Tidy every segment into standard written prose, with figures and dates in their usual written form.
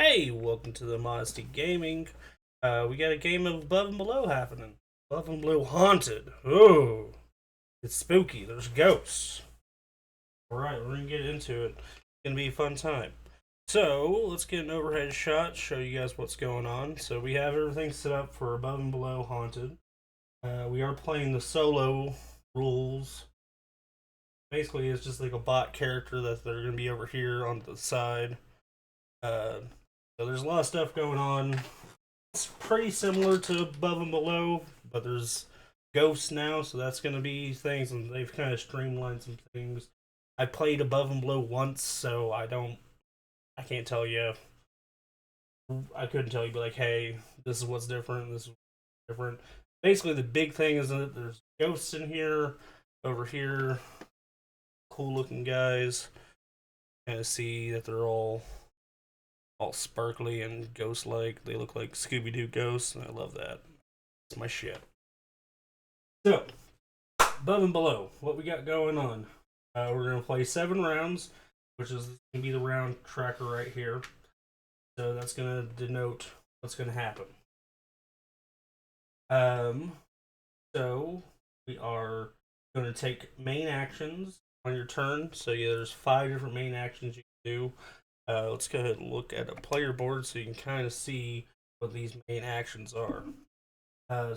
Hey, welcome to the Modesty Gaming. We got a game of Above and Below happening. Above and Below Haunted. Oh, it's spooky. There's ghosts. Alright, we're gonna get into it. It's gonna be a fun time. So, let's get an overhead shot, show you guys what's going on. So, we have everything set up for Above and Below Haunted. We are playing the solo rules. Basically, it's just like a bot character that they're gonna be over here on the side. Uh, so there's a lot of stuff going on. It's pretty similar to Above and Below, but there's ghosts now, so that's going to be things, and they've kind of streamlined some things. I played Above and Below once, so I can't tell you, I couldn't tell you, but like, hey, this is what's different, this is what's different. Basically, the big thing is that there's ghosts in here, over here, cool looking guys. Kind of see that they're all sparkly and ghost like. They look like Scooby Doo ghosts, and I love that. It's my shit. So, Above and Below, what we got going on? We're going to play 7 rounds, which is going to be the round tracker right here. So, that's going to denote what's going to happen. So, we are going to take main actions on your turn. So, yeah, there's 5 different main actions you can do. Let's go ahead and look at a player board so you can kind of see what these main actions are.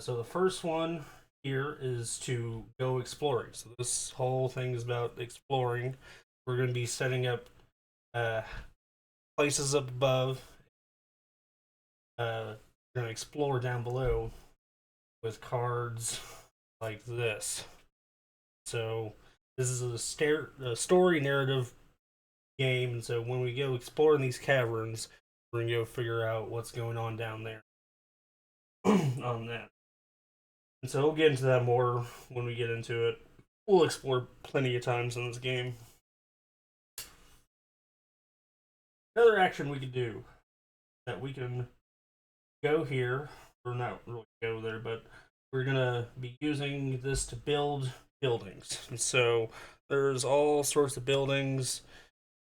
So the first one here is to go exploring. So this whole thing is about exploring. We're going to be setting up uh, places up above. We're going to explore down below with cards like this. So this is a story narrative game, and so when we go exploring these caverns, we're gonna go figure out what's going on down there on that. And so we'll get into that more when we get into it. We'll explore plenty of times in this game. Another action we could do that we can go here, or not really go there, but we're gonna be using this to build buildings. And so there's all sorts of buildings.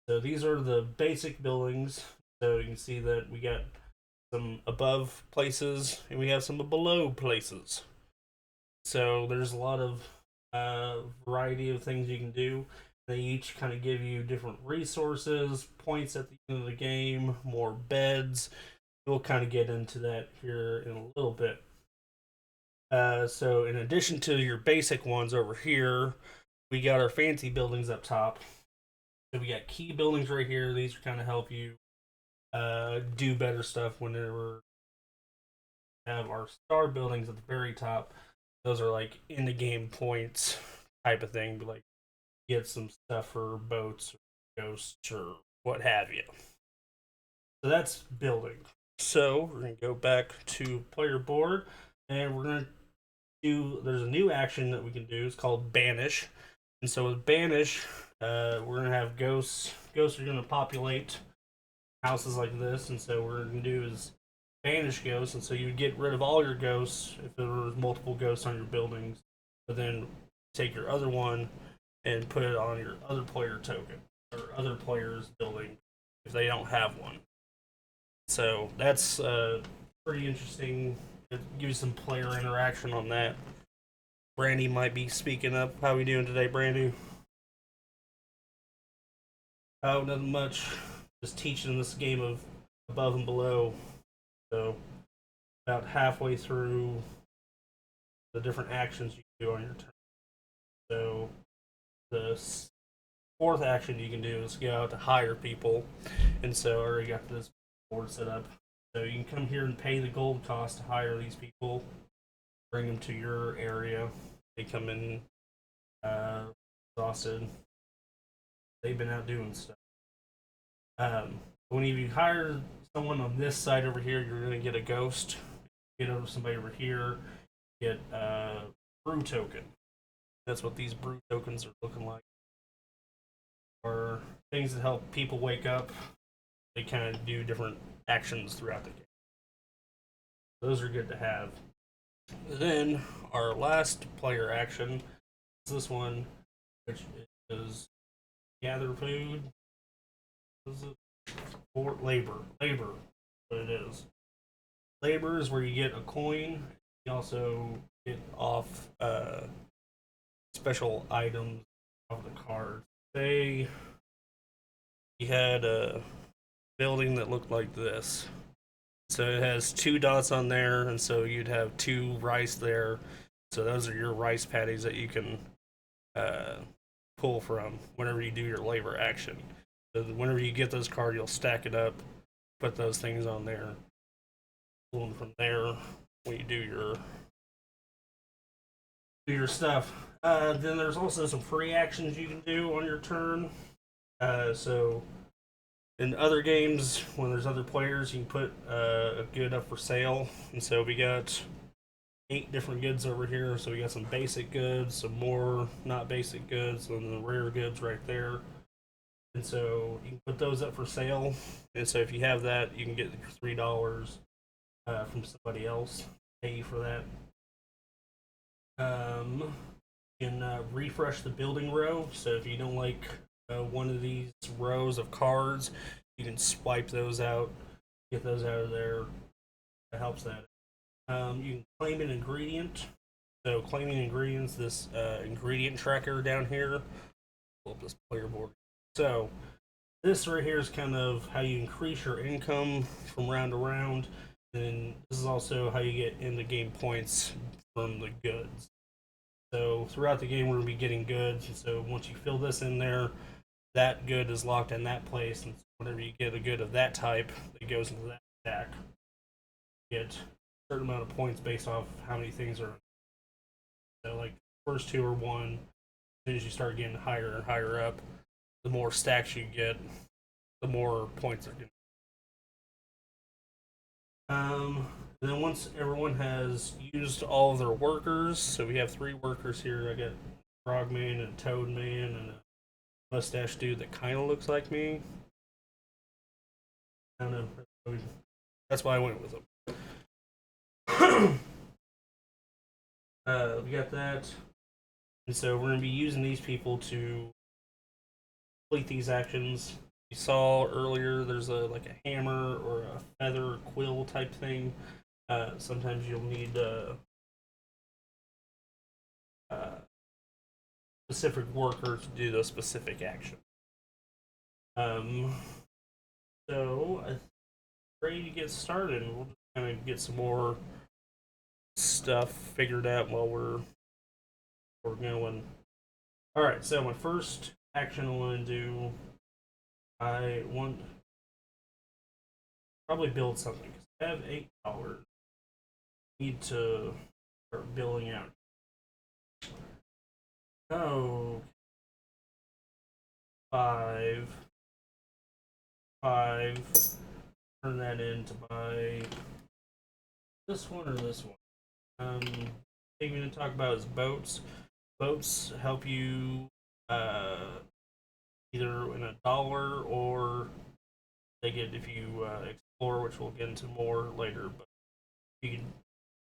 So these are the basic buildings. So you can see that we got some above places and we have some below places. So there's a lot of variety of things you can do. They each kind of give you different resources, points at the end of the game, more beds. We'll kind of get into that here in a little bit. So in addition to your basic ones over here, we got our fancy buildings up top. So we got key buildings right here. These kind of help you do better stuff whenever we have our star buildings at the very top. Those are like in the game points type of thing, but like get some stuff for boats or ghosts or what have you. So that's building. So we're gonna go back to player board, and we're gonna do. There's a new action that we can do. It's called banish, and so with banish, we're gonna have ghosts. Ghosts are gonna populate houses like this, and so what we're gonna do is banish ghosts, and so you would get rid of all your ghosts if there were multiple ghosts on your buildings, but then take your other one and put it on your other player token or other player's building if they don't have one. So that's pretty interesting. It gives you some player interaction on that. Brandy might be speaking up. How we doing today, Brandy? Oh, nothing much. Just teaching this game of above and below. So about halfway through the different actions you can do on your turn. So the fourth action you can do is go out to hire people, and so I already got this board set up. So you can come here and pay the gold cost to hire these people, bring them to your area. They come in exhausted. They've been out doing stuff. When you hire someone on this side over here, you're going to get a ghost. Get over somebody over here, get a brew token. That's what these brew tokens are looking like. Or things that help people wake up. They kind of do different actions throughout the game. Those are good to have. Then our last player action is this one, which is gather food. For labor. what it is. Labor is where you get a coin. You also get off special items off the card. Say you had a building that looked like this. So it has 2 dots on there, and so you'd have 2 rice there. So those are your rice patties that you can uh, pull from whenever you do your labor action. So whenever you get those cards, you'll stack it up, put those things on there, pull them from there when you do your stuff. Then there's also some free actions you can do on your turn. So in other games, when there's other players, you can put a good up for sale. And so we got 8 different goods over here. So we got some basic goods, some more not basic goods, and the rare goods right there. And so you can put those up for sale. And so if you have that, you can get $3 from somebody else, pay you for that. You can refresh the building row. So if you don't like one of these rows of cards, you can swipe those out, get those out of there. That helps that. You can claim an ingredient. So claiming ingredients, this ingredient tracker down here. Pull up this player board. So this right here is kind of how you increase your income from round to round. And this is also how you get into game points from the goods. So throughout the game, we're going to be getting goods. And so once you fill this in there, that good is locked in that place. And so whenever you get a good of that type, it goes into that stack. You get a certain amount of points based off how many things are. So like first 2 are 1. As soon as you start getting higher and higher up, the more stacks you get, the more points are going to. And then once everyone has used all of their workers, so we have 3 workers here. I got Frogman and Toadman and a mustache dude that kind of looks like me. I don't know. That's why I went with him. We got that. And so we're going to be using these people to complete these actions. You saw earlier there's like a hammer or a feather quill type thing. Sometimes you'll need specific worker to do the specific action. So I'm ready to get started. We'll just kind of get some more stuff figured out while we're going. All right. So my first action I want to do, I want probably build something. I have $8. Need to start building out. Oh, 5. Turn that into buy this one or this one. Thing I'm going to talk about is boats. Boats help you either in $1 or they get if you explore, which we'll get into more later. But you can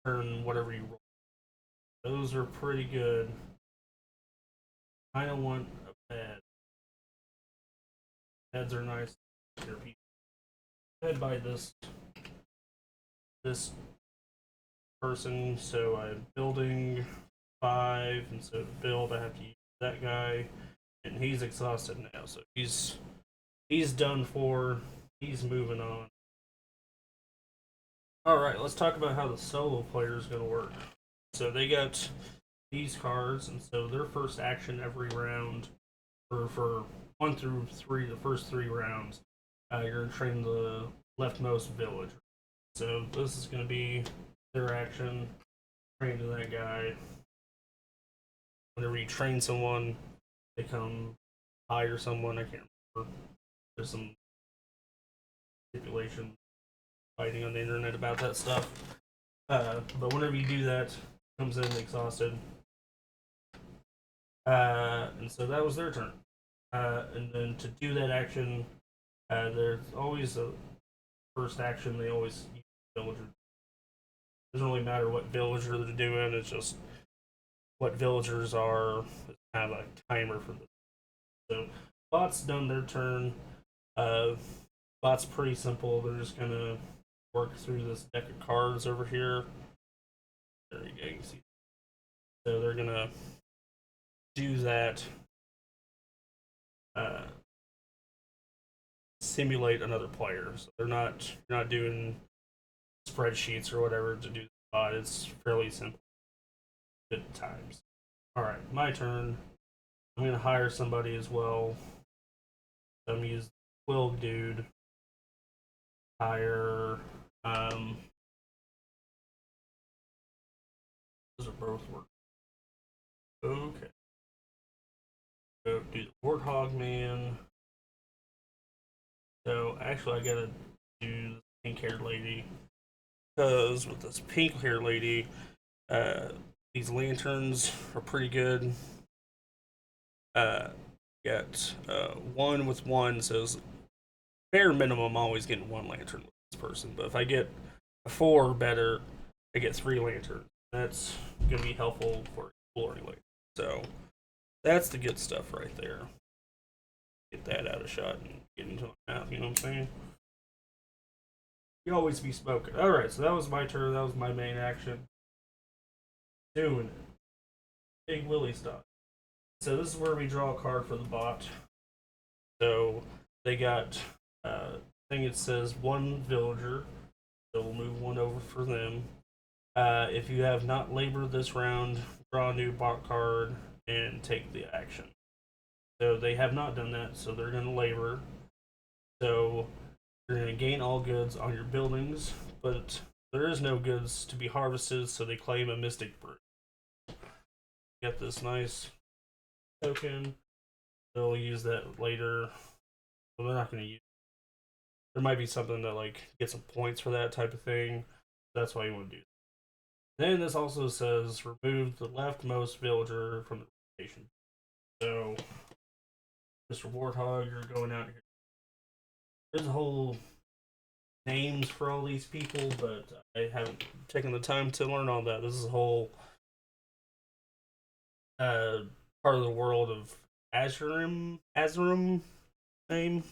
turn whatever you roll. Those are pretty good. I don't want a bed. Beds are nice. I'd buy this person, so I'm building 5, and so to build I have to use that guy, and he's exhausted now, so he's done for. He's moving on. Alright, let's talk about how the solo player is going to work. So they got these cards, and so their first action every round, for 1 through 3, the first 3 rounds, you're going to train the leftmost villager. So this is going to be their action, train to that guy. Whenever you train someone, they come hire someone. I can't remember. There's some stipulation fighting on the internet about that stuff. But whenever you do that, comes in exhausted. And so that was their turn. And then to do that action, there's always a first action. They always use villager. It doesn't really matter what villager they're doing. It's just what villagers are. It's kind of a timer for them. So bot's done their turn. Bot's pretty simple. They're just gonna work through this deck of cards over here. There you go. You can see. So they're gonna do that. Simulate another player. So they're not doing spreadsheets or whatever to do the spot. It's fairly simple. Good times. All right, my turn. I'm gonna hire somebody as well. I'm gonna use Quill Dude. Hire. Those are both work. Okay. Go do the Warthog Man. So actually, I gotta do the pink-haired lady because with this pink-haired lady, uh, these lanterns are pretty good. Get one with one, so bare minimum, I'm always getting one lantern with this person. But if I get a 4 or better, I get 3 lanterns. That's gonna be helpful for exploring later. So that's the good stuff right there. Get that out of shot and get into my mouth. You know what I'm saying? You always be smoking. All right, so that was my turn. That was my main action. Doing it. Big Willie stuff. So this is where we draw a card for the bot. So they got thing it says one villager. So we'll move one over for them. If you have not labored this round, draw a new bot card and take the action. So they have not done that, so they're going to labor. So you're going to gain all goods on your buildings, but there is no goods to be harvested, so they claim a Mystic Brew. Get this nice token. They'll use that later. Well, they're not going to use it. There might be something that like get some points for that type of thing. That's why you want to do it. Then this also says remove the leftmost villager from the rotation. So, Mr. Warthog, you're going out here. There's a whole names for all these people, but I haven't taken the time to learn all that. This is a whole part of the world of Azurim name.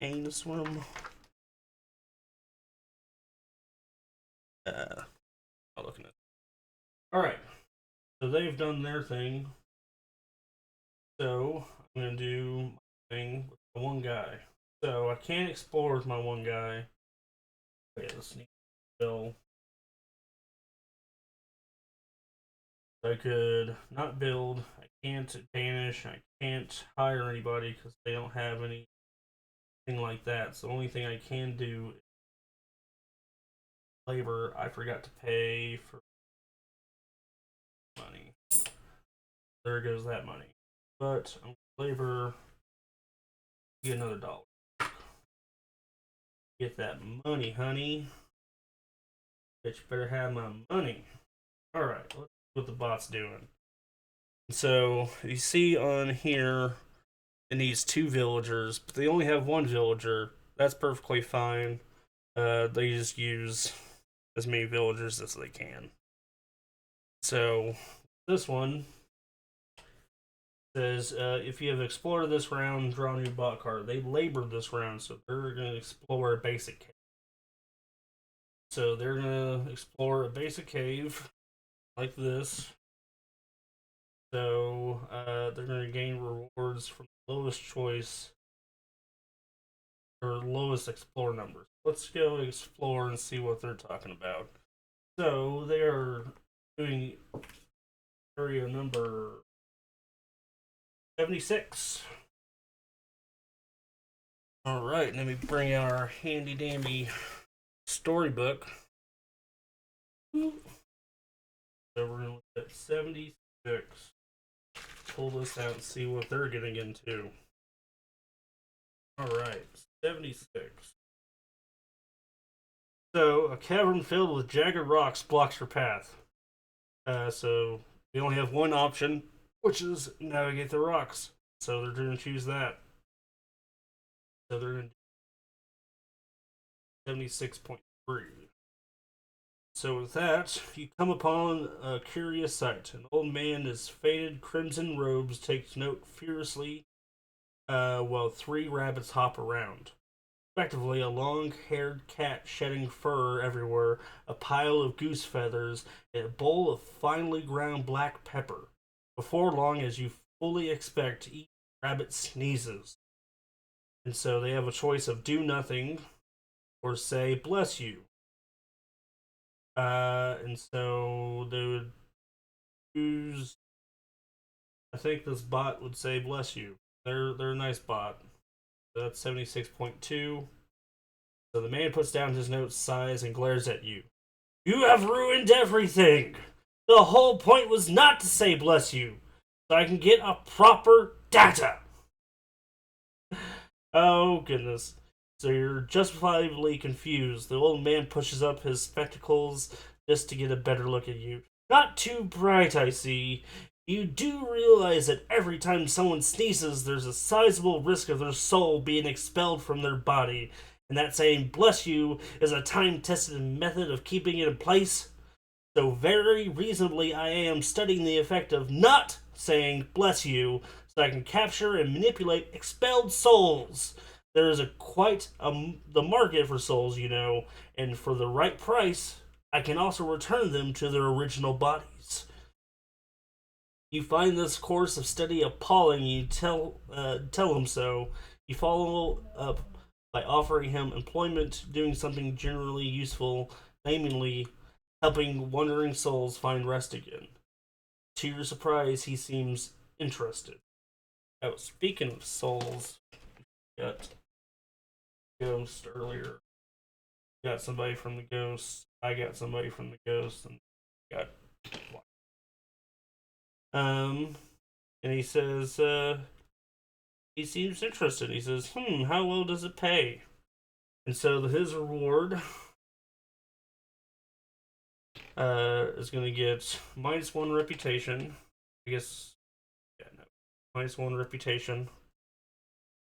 Ainsworm. I'm looking at. All right, so they've done their thing. So I'm gonna do my thing with my one guy. So I can't explore with my one guy. Okay, let's sneak bill. I could not build. I can't banish. I can't hire anybody because they don't have anything like that. So the only thing I can do is labor. I forgot to pay for money. There goes that money. But I'm labor. Get another dollar. Get that money, honey. Bitch, you better have my money. All right, let's see what the bot's doing. So you see on here, it needs 2 villagers, but they only have 1 villager. That's perfectly fine. They just use as many villagers as they can. So this one says if you have explored this round, draw a new bot card. They labored this round, so they're going to explore a basic cave. So they're going to explore a basic cave like this. So they're going to gain rewards from the lowest choice or lowest explore numbers. Let's go explore and see what they're talking about. So they are doing area number 76. All right, let me bring out our handy dandy storybook. So we're going to look at 76. Pull this out and see what they're getting into. All right, 76. So a cavern filled with jagged rocks blocks your path. So we only have one option, which is navigate the rocks. So they're going to choose that. So they're going to 76.3. So with that, you come upon a curious sight. An old man in faded crimson robes takes note furiously while 3 rabbits hop around. Effectively, a long-haired cat shedding fur everywhere, a pile of goose feathers, and a bowl of finely ground black pepper. Before long, as you fully expect, each rabbit sneezes. And so they have a choice of do nothing or say bless you. And so they would choose. I think this bot would say bless you. They're a nice bot. That's 76.2. So the man puts down his notes, sighs, and glares at you. You have ruined everything! The whole point was not to say bless you, so I can get a proper data! Oh, goodness. So you're justifiably confused. The old man pushes up his spectacles just to get a better look at you. Not too bright, I see. You do realize that every time someone sneezes, there's a sizable risk of their soul being expelled from their body, and that saying bless you is a time-tested method of keeping it in place. So very reasonably I am studying the effect of not saying bless you so I can capture and manipulate expelled souls. There is the market for souls, you know, and for the right price, I can also return them to their original bodies. You find this course of study appalling. You tell him so. You follow up by offering him employment, doing something generally useful, namely helping wandering souls find rest again. To your surprise, he seems interested. Oh, speaking of souls, got Ghost earlier. Got somebody from the Ghost. I got somebody from the Ghost, and got and he says, he seems interested. He says, how well does it pay? And so his reward is going to get -1 reputation. I guess, yeah, no. -1 reputation.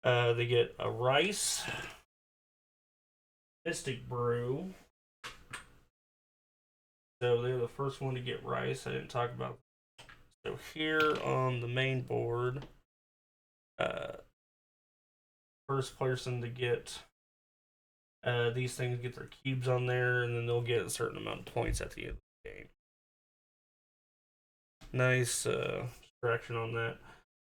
They get a rice, Mystic Brew. So they're the first one to get rice. I didn't talk about. So here on the main board, first person to get these things get their cubes on there, and then they'll get a certain amount of points at the end of the game. Nice distraction on that.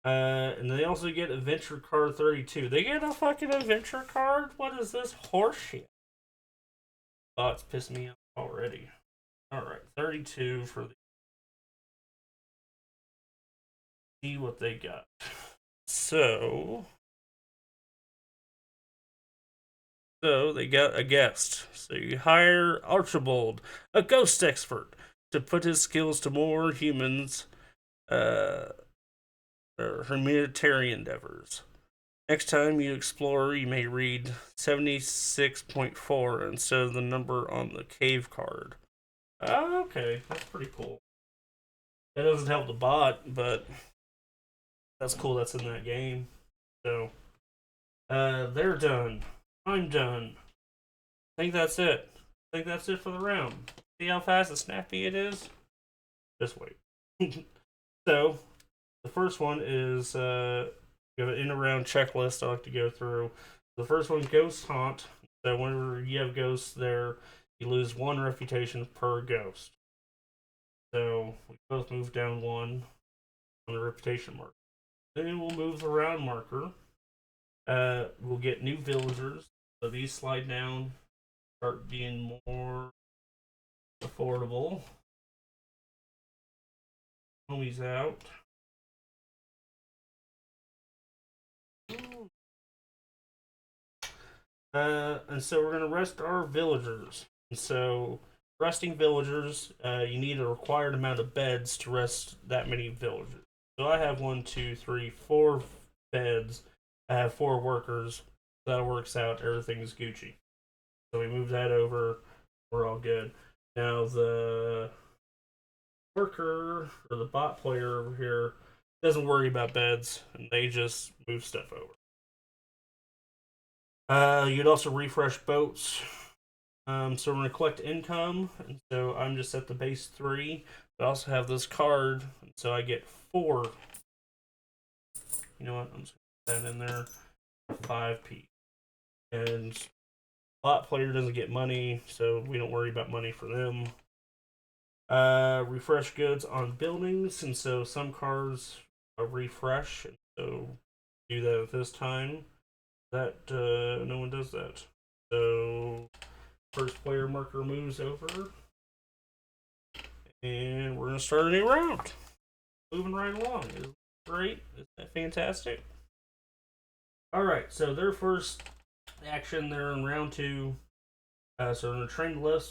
And they also get Adventure Card 32. They get a fucking Adventure Card? What is this horseshit? Oh, it's pissing me off already. Alright, 32 for the. See what they got. So they got a guest. So you hire Archibald, a ghost expert, to put his skills to more humans' humanitarian endeavors. Next time you explore, you may read 76.4 instead of the number on the cave card. Oh, okay, that's pretty cool. That doesn't help the bot, but that's cool that's in that game. So, they're done. I'm done. I think that's it. I think that's it for the round. See how fast and snappy it is? Just wait. So, the first one is we have an in-around checklist I like to go through. The first one, Ghost Haunt. So whenever you have ghosts there, you lose 1 reputation per ghost. So we both move down 1 on the reputation marker. Then we'll move the round marker. We'll get new villagers. So these slide down, start being more affordable. Homies out. And so we're going to rest our villagers. And so, resting villagers, you need a required amount of beds to rest that many villagers. So I have 1, 2, 3, 4 beds. I have 4 workers. That works out. Everything's Gucci. So we move that over. We're all good. Now the worker, or the bot player over here, doesn't worry about beds, and they just move stuff over. You'd also refresh boats. So we're going to collect income, and so I'm just at the base 3. But I also have this card, and so I get 4. You know what? I'm just that in there. 5p. And bot player doesn't get money, so we don't worry about money for them. Refresh goods on buildings, and so some cars refresh, and so do that at this time. That no one does that. So first player marker moves over, and we're gonna start a new round. Moving right along. Is great. Is that fantastic? All right. So their first action, they're in round 2. So we're gonna train the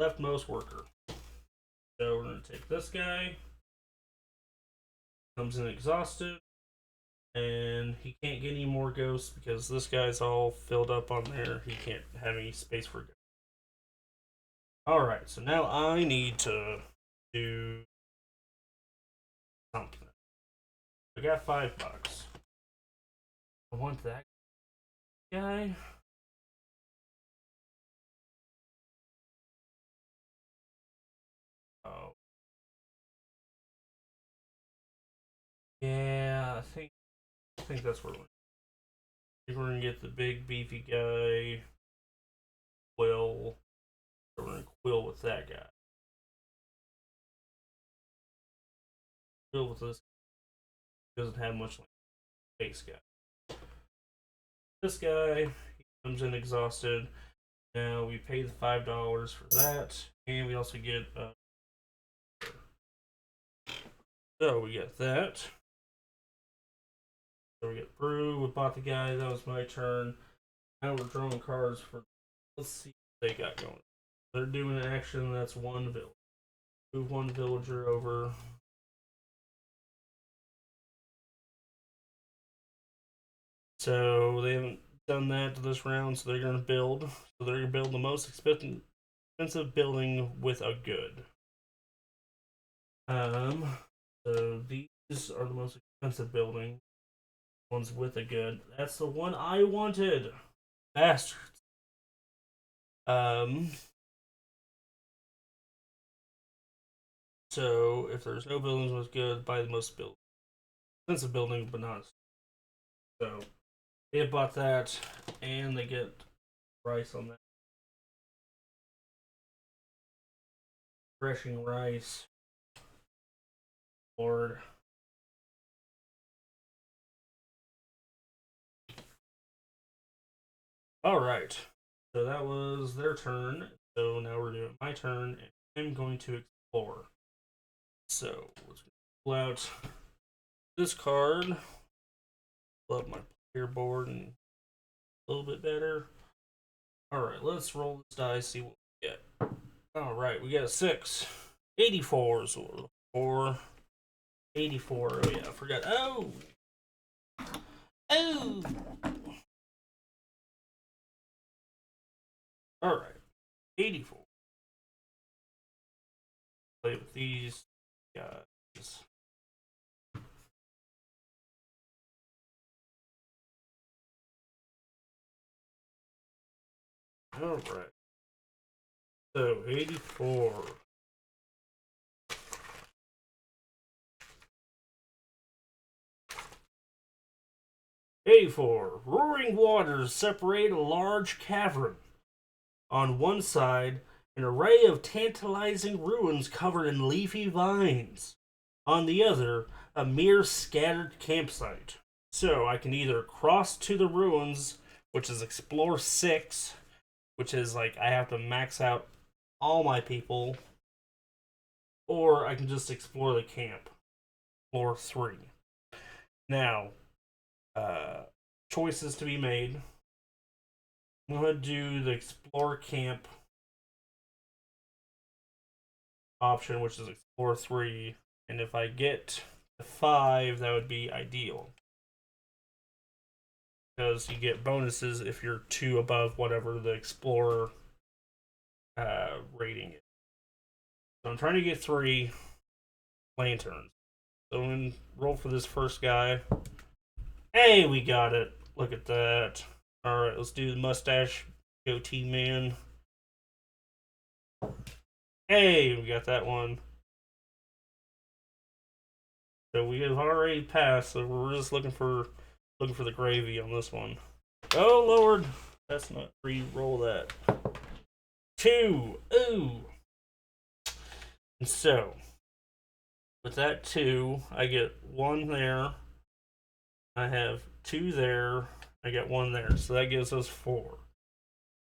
leftmost worker. So we're gonna take this guy. Comes in exhausted, and he can't get any more ghosts because this guy's all filled up on there. He can't have any space for ghosts. Alright, so now I need to do something. I got $5. I want that guy. Oh. Yeah, I think that's where we're gonna get the big beefy guy. Quill. We're gonna quill with that guy. Quill with this doesn't have much like face guy. This guy, he comes in exhausted. Now we pay the $5 for that, and we also get so we get that. So we get Brew. We bought the guy. That was my turn. Now we're drawing cards for. Let's see what they got going. They're doing an action that's one village. Move one villager over. So they haven't done that to this round, so they're going to build. So they're going to build the most expensive building with a good. So these are the most expensive building. Ones with a good. That's the one I wanted. Bastards. So if there's no buildings with good, buy the most expensive building, but not. So they bought that, and they get rice on that. Threshing rice. Lord. Alright. So that was their turn. So now we're doing my turn, and I'm going to explore. So let's pull out this card. Pull up my player board and a little bit better. Alright, let's roll this dice, see what we get. Alright, we got a 6. 84s or 4. 84. Oh yeah, I forgot. Oh! Oh! Alright. 84. Play with these guys. Alright. So, 84. Roaring waters separate a large cavern. On one side, an array of tantalizing ruins covered in leafy vines. On the other, a mere scattered campsite. So I can either cross to the ruins, which is Explore 6, which is like I have to max out all my people, or I can just explore the camp. Explore 3. Now, choices to be made. I'm going to do the Explore Camp option, which is Explore 3, and if I get to 5, that would be ideal. Because you get bonuses if you're 2 above whatever the Explorer rating is. So I'm trying to get 3 lanterns. So I'm going to roll for this first guy. Hey, we got it. Look at that. Alright, let's do the mustache goatee man. Hey, we got that one. So we have already passed, so we're just looking for Looking for the gravy on this one. Oh Lord, that's not re-roll that. 2. Ooh. And so with that 2, I get 1 there. I have 2 there. I get 1 there. So that gives us 4.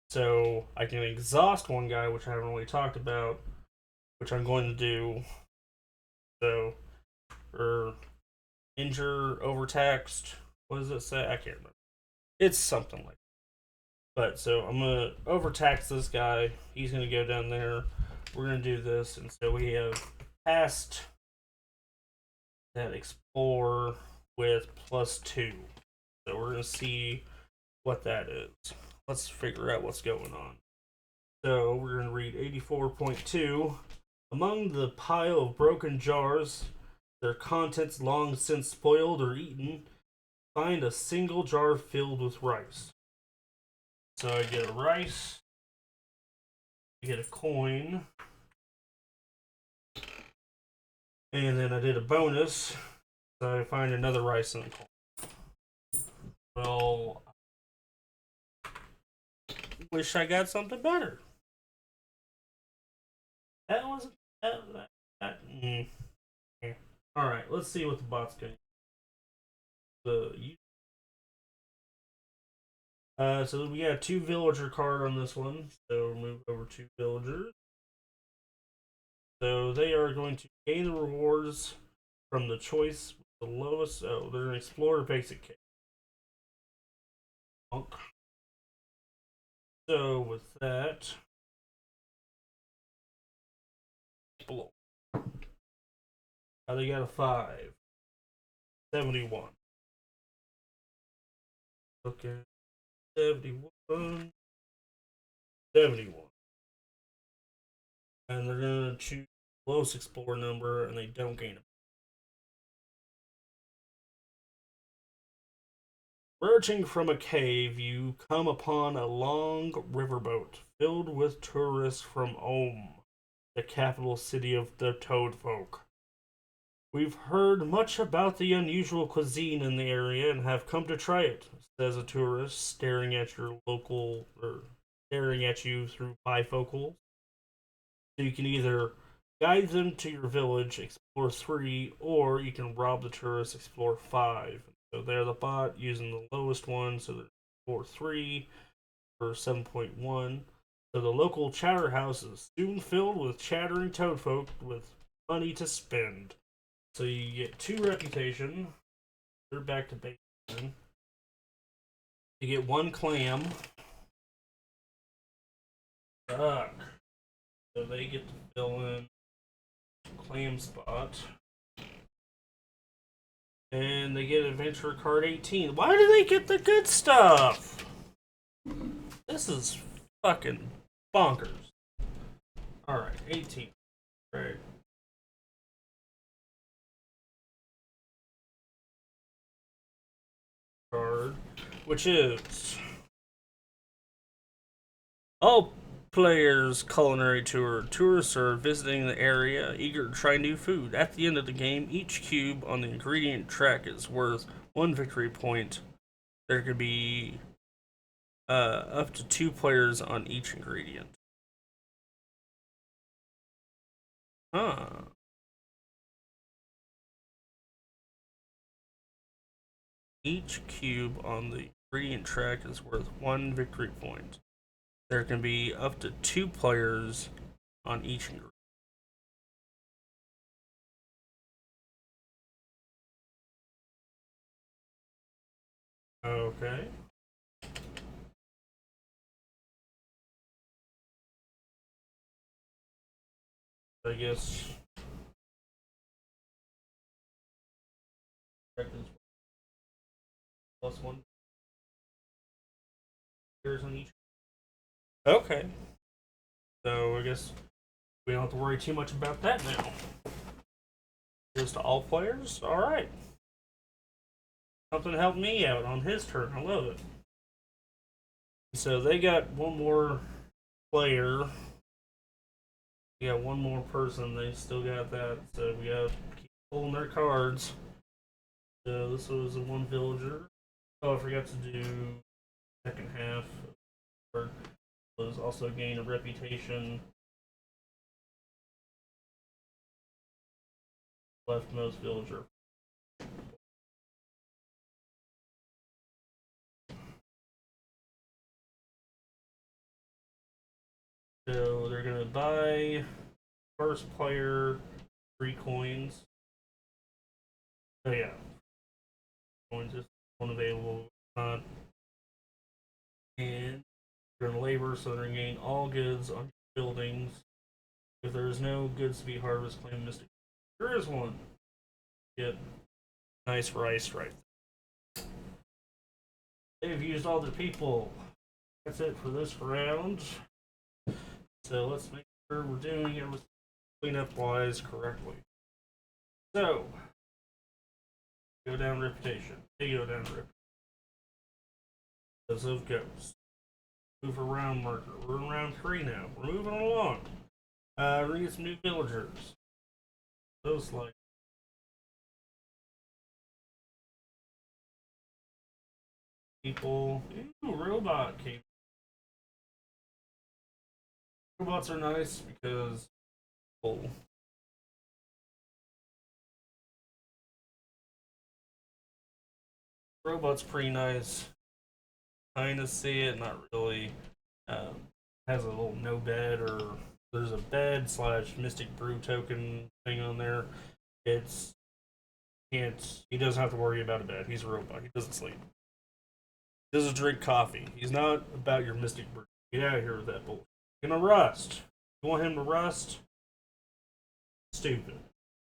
So I can exhaust one guy, which I haven't really talked about, which I'm going to do. So, or injure, overtaxed. What does it say? I can't remember. It's something like that. But so I'm going to overtax this guy. He's going to go down there. We're going to do this. And so we have passed that explore with +2. So we're going to see what that is. Let's figure out what's going on. So we're going to read 84.2. Among the pile of broken jars, their contents long since spoiled or eaten, find a single jar filled with rice. So I get a rice, I get a coin, and then I did a bonus, so I find another rice and a coin. Well, wish I got something better. That wasn't Alright, let's see what the bot's going to so we got a 2 villager card on this one. So we'll move over to villagers. So they are going to gain the rewards from the choice with the lowest. Oh, they're an explorer basic case. So with that, they got a 5. 71. Okay. 71. 71. And they're going to choose the lowest explorer number, and they don't gain it. Emerging from a cave, you come upon a long riverboat filled with tourists from Ohm, the capital city of the Toadfolk. We've heard much about the unusual cuisine in the area and have come to try it, says a tourist, staring at you through bifocals. So you can either guide them to your village, explore 3, or you can rob the tourists, explore 5. So they're the bot using the lowest one, so they're explore 3 for 7.1. So the local chatter house is soon filled with chattering toadfolk with money to spend. So you get 2 reputation. They're back to base. You get 1 clam. Fuck. So they get to fill in clam spot. And they get adventure card 18. Why do they get the good stuff? This is fucking bonkers. Alright, 18. Right. Card, which is all players' culinary tour. Tourists are visiting the area, eager to try new food. At the end of the game, each cube on the ingredient track is worth 1 victory point. There could be up to 2 players on each ingredient. Huh. Each cube on the ingredient track is worth 1 victory point. There can be up to 2 players on each ingredient. Okay. I guess +1 players on each. Okay. So I guess we don't have to worry too much about that now. Just to all players? Alright. Something helped me out on his turn. I love it. So they got 1 more player. We got 1 more person. They still got that. So we gotta keep pulling their cards. So this was a 1 villager. Oh, I forgot to do second half. Was also gain a reputation. Leftmost villager. So they're gonna buy first player 3 coins. Oh yeah, coins is unavailable. And they're gonna labor, so they're gonna gain all goods on buildings. If there is no goods to be harvested, claim Mystic. There is one. Get nice rice right there. They've used all their people. That's it for this round. So let's make sure we're doing everything cleanup wise correctly. So go down reputation. They go down reputation. Because of ghosts. Move around marker. We're in round 3 now. We're moving along. We're gonna get some new villagers. Those like people. Ooh, robot came. Robots are nice because oh, robot's pretty nice. Kinda see it, not really. Um, has a little no bed or there's a bed slash Mystic Brew token thing on there. It's can't he doesn't have to worry about a bed. He's a robot. He doesn't sleep. He doesn't drink coffee. He's not about your Mystic Brew. Get out of here with that bullshit. He's gonna rust. You want him to rust? Stupid.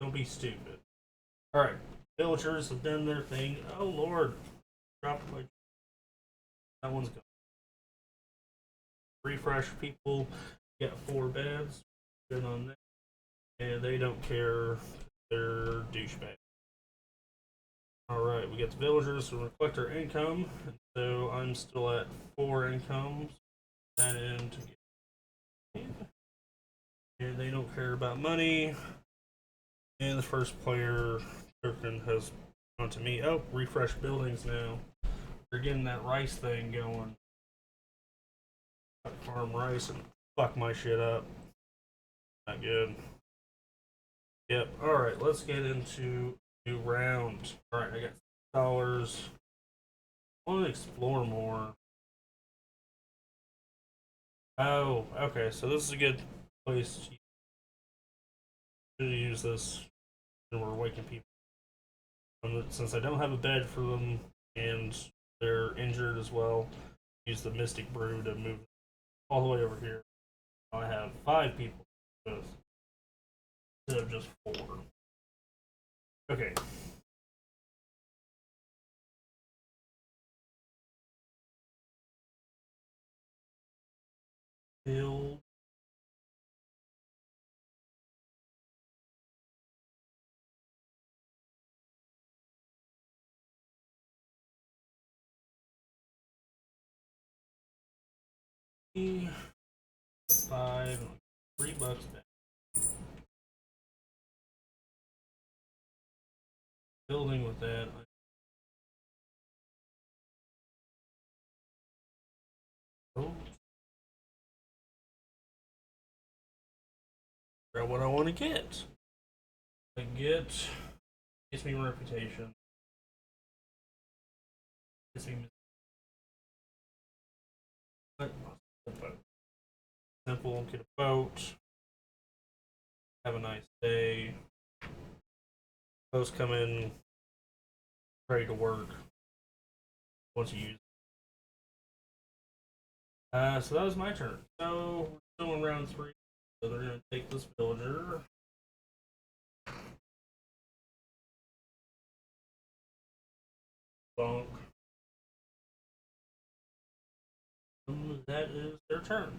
Don't be stupid. Alright. Villagers have done their thing. Oh lord. Dropped my that one's gone. Refresh people. Get 4 beds. Good on that. And they don't care. They're douchebags. Alright, we get the villagers, so we're gonna collect our income. So I'm still at 4 incomes. That in to get. And they don't care about money. And the first player token has gone to me. Oh, refresh buildings now. They're getting that rice thing going. Farm rice and fuck my shit up. Not good. Yep. Alright, let's get into new round. Alright, I got $6. I want to explore more. Oh, okay, so this is a good place to use this when we're waking people. Since I don't have a bed for them and they're injured as well, use the Mystic Brew to move all the way over here. I have 5 people instead of just 4. Okay. Build. $5, $3 back. Building with that. Oh, figure out what I want to get. I get gets me reputation. Gets me simple. Get a boat. Have a nice day. Posts come in ready to work once you use. So that was my turn. So we're still in round 3. So they're gonna take this villager. Bonk. That is their turn.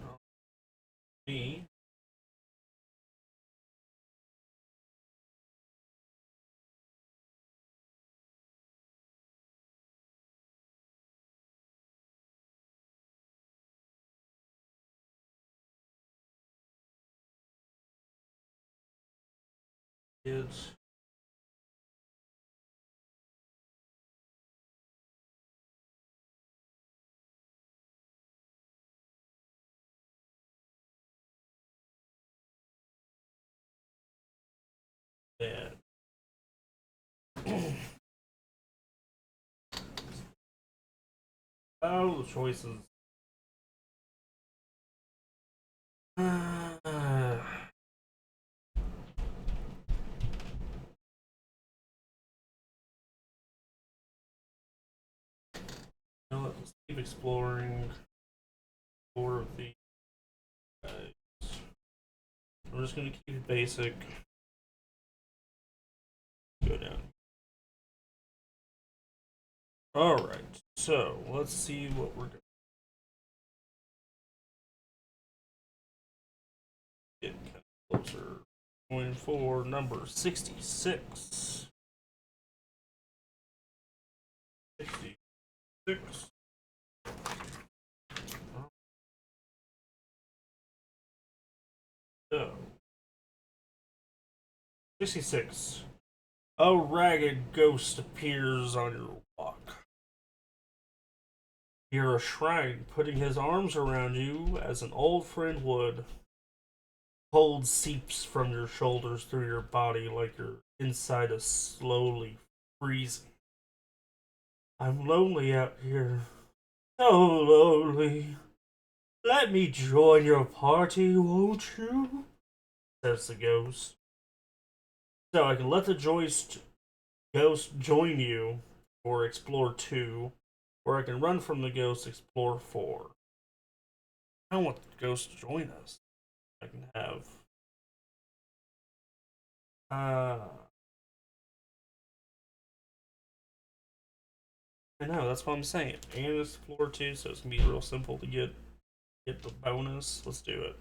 Me. Kids. Oh, the choices. Let's keep exploring more of the guys. I'm just gonna keep it basic. Go down. Alright, so let's see what we're gonna get kind of closer. Going for number 66. 66. So, 66. A ragged ghost appears on your walk. Near a shrine, putting his arms around you as an old friend would. Cold seeps from your shoulders through your body like your inside is slowly freezing. I'm lonely out here. So lonely. Let me join your party, won't you? Says the ghost. So I can let the ghost join you, or explore 2, or I can run from the ghost, explore 4. I don't want the ghost to join us. I can have. I know, that's what I'm saying. And explore 2, so it's gonna be real simple to get the bonus. Let's do it.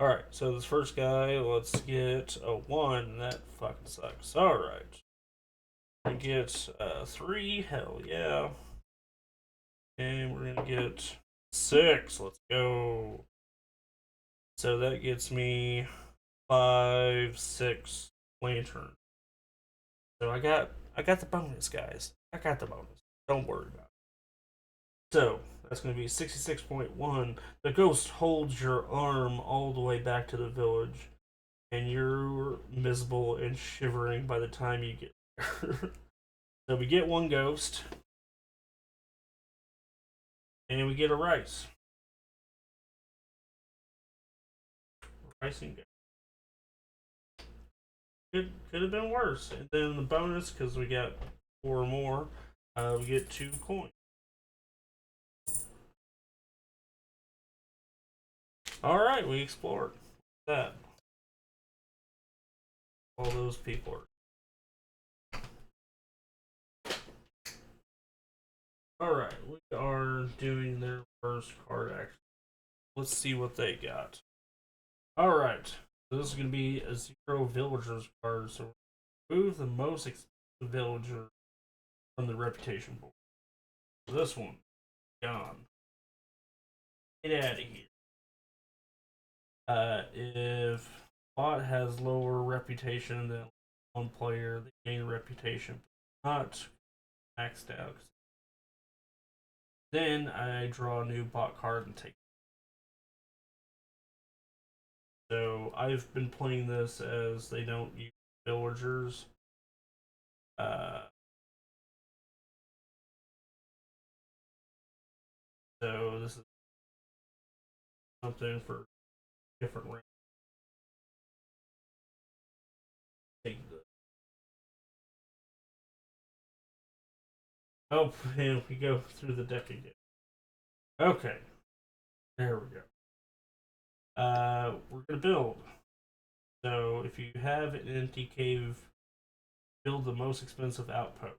Alright, so this first guy, let's get a 1. That fucking sucks. Alright. We get 3. Hell yeah. And we're gonna get 6. Let's go. So that gets me 5, 6 lantern. So I got the bonus, guys. I got the bonus. Don't worry about it. So that's going to be 66.1. The ghost holds your arm all the way back to the village, and you're miserable and shivering by the time you get there. So we get 1 ghost, and we get a rice. Rice and ghost. Could have been worse. And then the bonus, because we got 4 more, we get 2 coins. Alright, we explored that. All those people are. Alright, we are doing their first card action. Let's see what they got. Alright, so this is going to be a 0 villagers card. So remove the most expensive villager from the reputation board. So this one, gone. Get out of here. If bot has lower reputation than one player, they gain reputation, not maxed out. Then I draw a new bot card and take it. So I've been playing this as they don't use villagers. So this is something for different ranks. Take the Oh, and we go through the deck again. Okay, there we go. We're gonna build. So if you have an empty cave, build the most expensive outpost.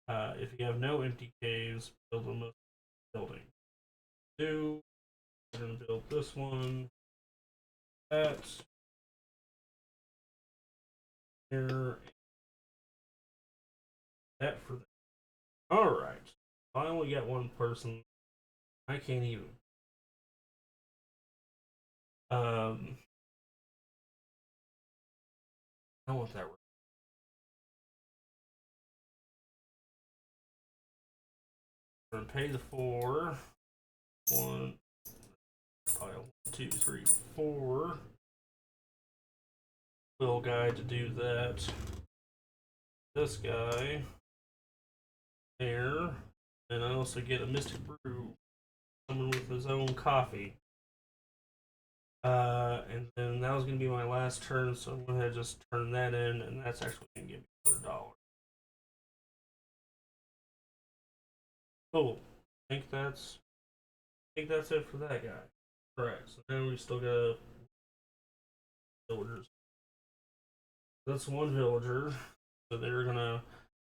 If you have no empty caves, build the most building. We're gonna build this one. That. Here. That for that. Alright. I only got 1 person. I can't even. I want that. We're gonna pay the 4. 1, pile 2, 3, 4. Little guy to do that. This guy. There. And I also get a Mystic Brew, someone with his own coffee. And then that was going to be my last turn, so I'm going to just turn that in, and that's actually going to give me another dollar. Cool. I think that's it for that guy. Correct. So now we still got villagers. That's one villager. So they're gonna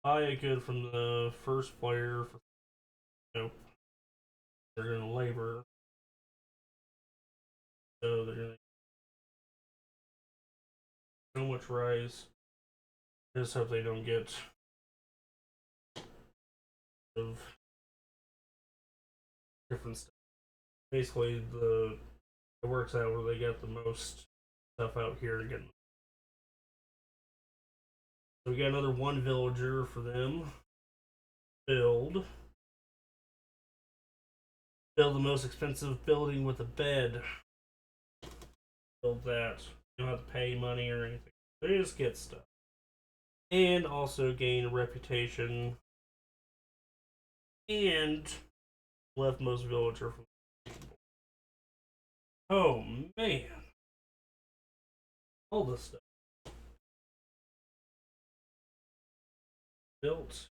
buy a good from the first player. They're gonna labor. So they're gonna so much rice. I just hope they don't get of different stuff. Basically, it works out where they get the most stuff out here again. So we got another one villager for them. Build the most expensive building with a bed. Build that. You don't have to pay money or anything. They just get stuff. And also gain a reputation. And leftmost villager from. Oh man. All this stuff. Built.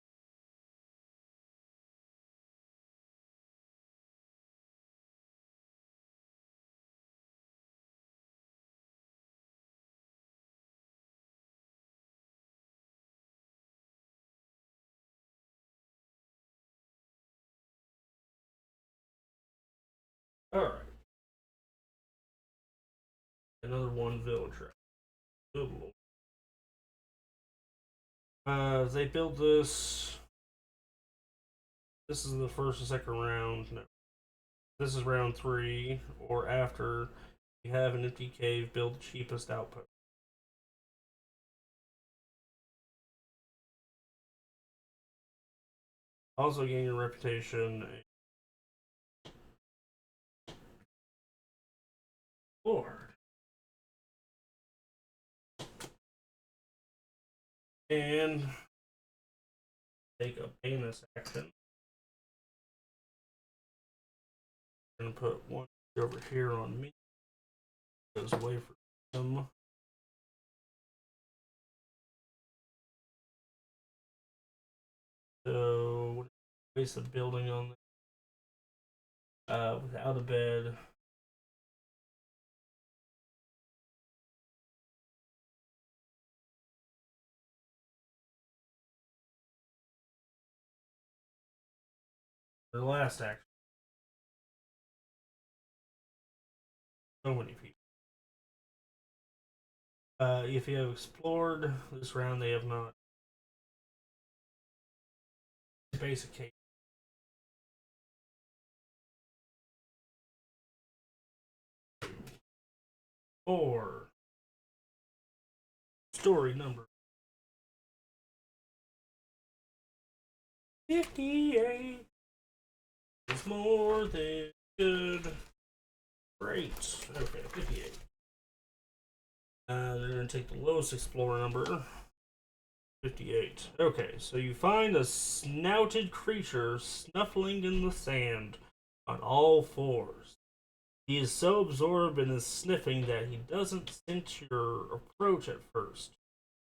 Alright. Another one villager. Good lord. They build this. This is the first and second round. No. This is round 3, or after you have an empty cave, build the cheapest outpost. Also gain your reputation. Lord. And take a bonus action. I'm gonna put one over here on me. Goes away for him. So waste the building on without a bed. The last action. So many people. If you have explored this round, they have not. Basic case. Or story number 58 is more than good. Great. Okay, 58. They're going to take the lowest explorer number. 58. Okay, so you find a snouted creature snuffling in the sand on all fours. He is so absorbed in his sniffing that he doesn't sense your approach at first.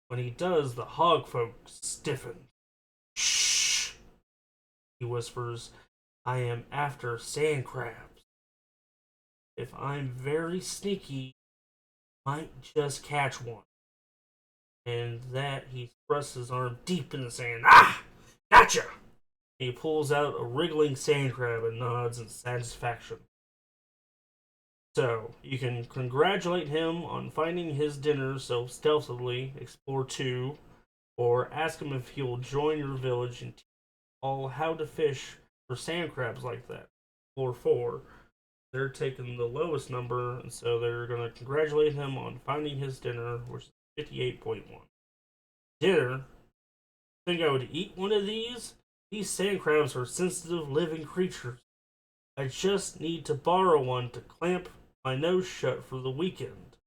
When he does, the hog folk stiffen. Shh! He whispers, I am after sand crabs. If I'm very sneaky, might just catch one. And that he thrusts his arm deep in the sand. Ah! Gotcha! He pulls out a wriggling sand crab and nods in satisfaction. So, you can congratulate him on finding his dinner so stealthily, explore 2, or ask him if he'll join your village and teach all how to fish for sand crabs like that. Explore 4. They're taking the lowest number, and so they're going to congratulate him on finding his dinner, which is 58.1. Dinner? Think I would eat one of these? These sand crabs are sensitive living creatures. I just need to borrow one to clamp my nose shut for the weekend.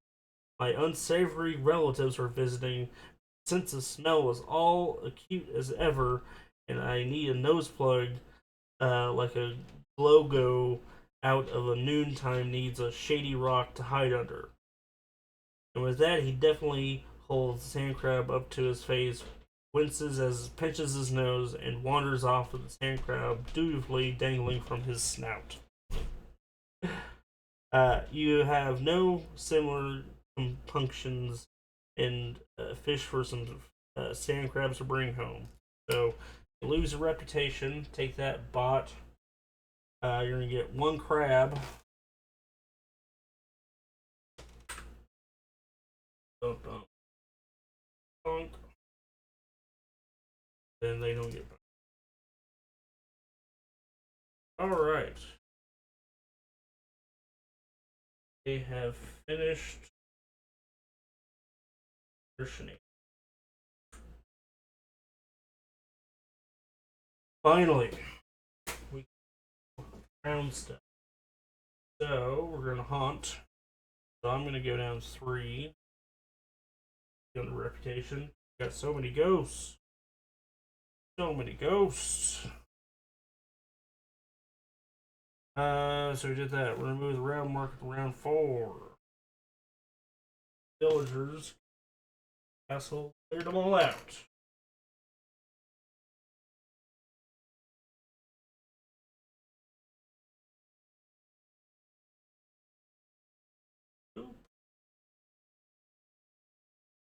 My unsavory relatives are visiting. Sense of smell is all acute as ever, and I need a nose plug like a logo out of a noontime needs a shady rock to hide under. And with that, he definitely holds the sand crab up to his face, winces as pinches his nose, and wanders off with the sand crab dutifully dangling from his snout. You have no similar compunctions in fish for some sand crabs to bring home. So you lose a reputation, take that bot. You're gonna get one crab. Dun, dun, dun. Then they don't get. All right. They have finished their shenanigans. Finally, we found stuff. So we're gonna haunt. So I'm gonna go down 3. On the reputation. Got so many ghosts. So many ghosts. So we did that. We're gonna move the round market to round 4. Villagers. Castle cleared them all out.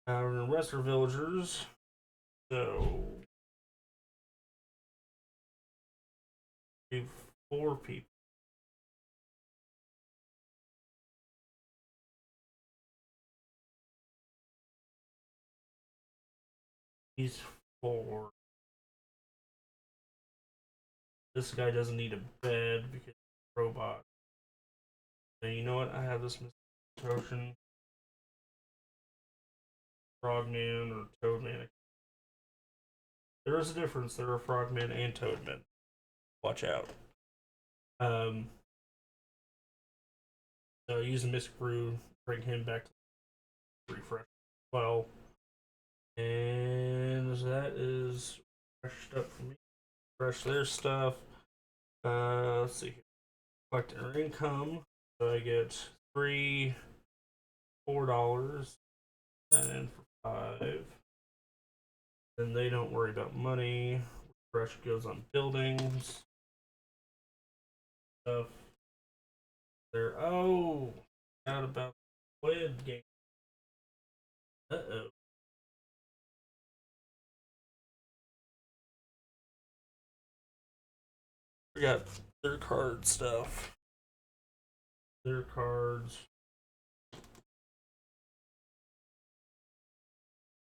We're gonna rest our villagers. So we have 4 people. These 4. This guy doesn't need a bed because he's a robot. And you know what? I have this Ocean Frogman or Toadman. There is a difference. There are Frogmen and Toadmen. Watch out. So use the Mystic Brew, bring him back to refresh. Well, and that is fresh up for me. Fresh their stuff. Let's see. Collect their income. So I get $4, and for 5. Then they don't worry about money. Fresh goes on buildings. Stuff. They're out about the squid game. Uh-oh. Forgot their card stuff. Their cards.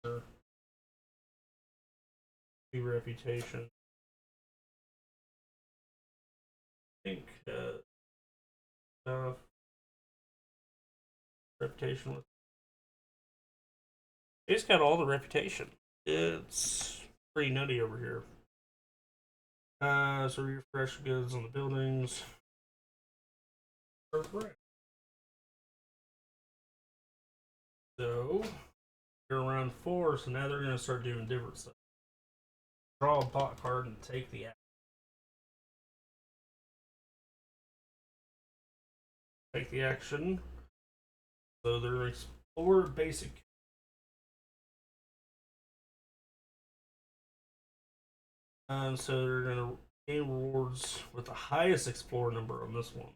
Their reputation. I think reputation with. He's got all the reputation. It's pretty nutty over here. So refresh goods on the buildings. Perfect. So you're around 4, so now they're gonna start doing different stuff. Draw a bot card and take the action. Take the action. So they're explore basic. And so they're gonna gain rewards with the highest explorer number on this one.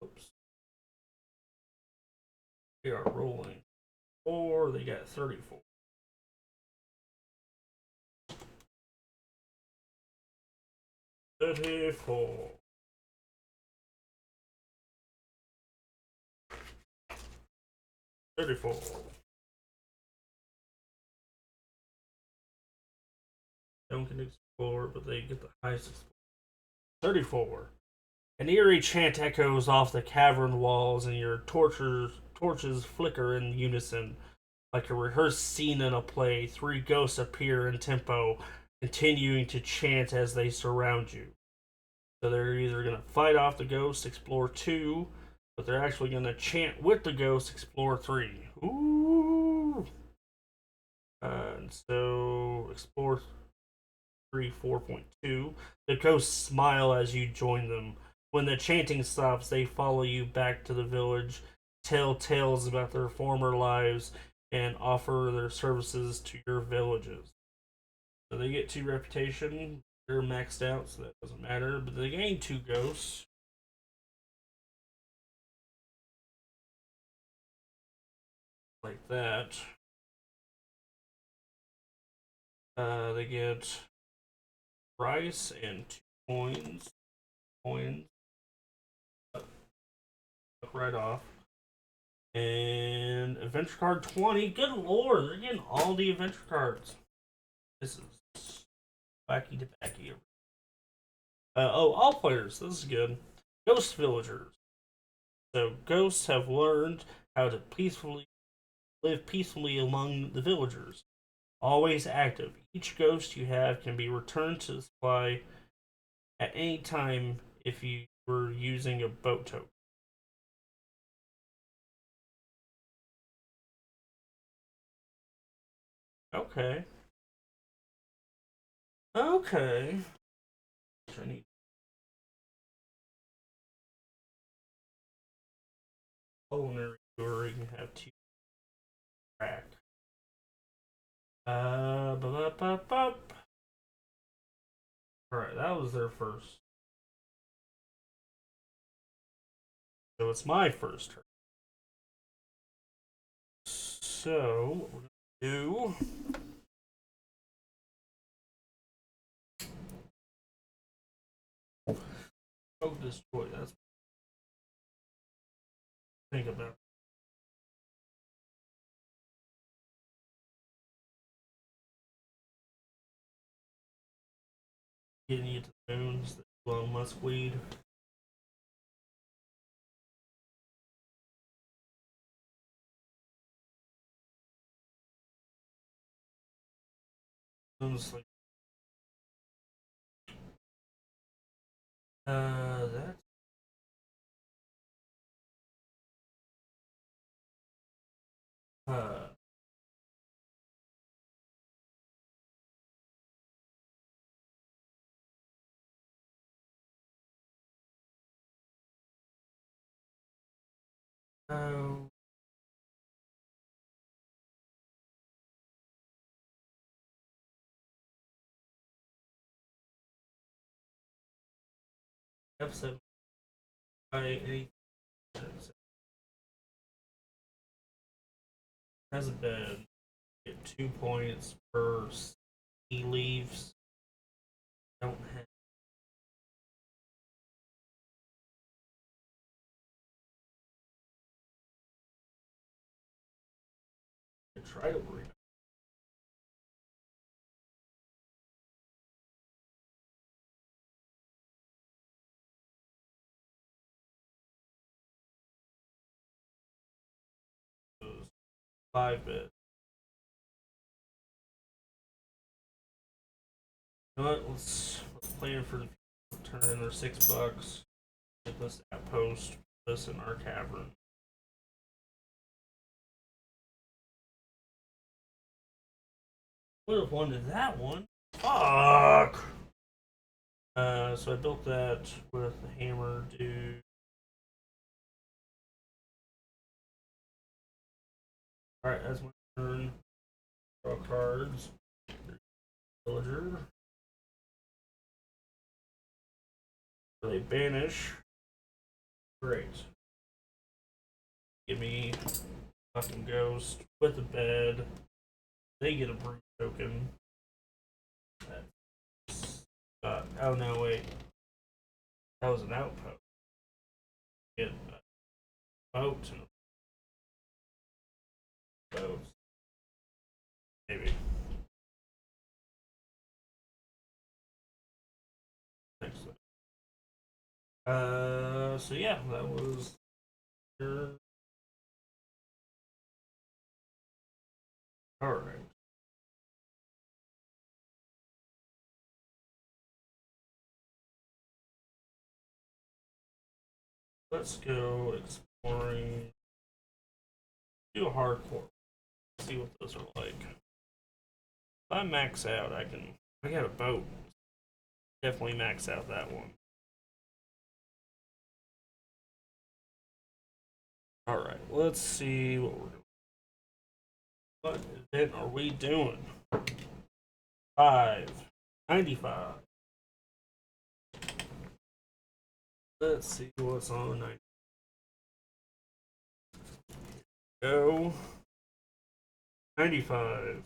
Oops. They are rolling 4, they got 34. 34. 34. Don't get explore, but they get the highest explorer. 34. An eerie chant echoes off the cavern walls, and your torches flicker in unison. Like a rehearsed scene in a play, 3 ghosts appear in tempo, continuing to chant as they surround you. So they're either going to fight off the ghosts, explore 2, but they're actually going to chant with the ghosts, explore 3. Ooh! And so explore 4.2. The ghosts smile as you join them. When the chanting stops, they follow you back to the village, tell tales about their former lives, and offer their services to your villages. So they get 2 reputation. They're maxed out, so that doesn't matter. But they gain 2 ghosts. Like that. They get rice and 2 coins. Coins. Right off. And adventure card 20. Good lord, they're getting all the adventure cards. This is wacky to backy. All players. This is good. Ghost villagers. So ghosts have learned how to live peacefully among the villagers. Always active. Each ghost you have can be returned to the supply at any time if you were using a boat token. Okay. Okay. I need culinary touring have 2 track. Alright, that was their first. So it's my first turn. So, what we're gonna do. Oh, destroy. That's. Think about. Getting you to the moons, the Elon Musk weed. Like, that's. Uh, oh. Episode by 8 has a bed. Get 2 points per he leaves. Don't have. Try to read. Those 5 bed. You know what? Let's plan for the turn in their $6. Get this outpost. This in our cavern. Would have wanted that one. Fuck. So I built that with the hammer, dude. Alright, that's my turn. Draw cards. Villager. So they banish. Great. Give me fucking ghost with a bed. They get a brute token. Oh no, wait. That was an outpost. Get a boat and a boat. Maybe. Excellent. So yeah, that was. Alright. Let's go exploring. Do a hardcore. See what those are like. If I max out, I can. I got a boat. definitely max out that one. Alright, let's see what we're doing. What event are we doing? 5.95. Let's see what's on the night. Go. 95.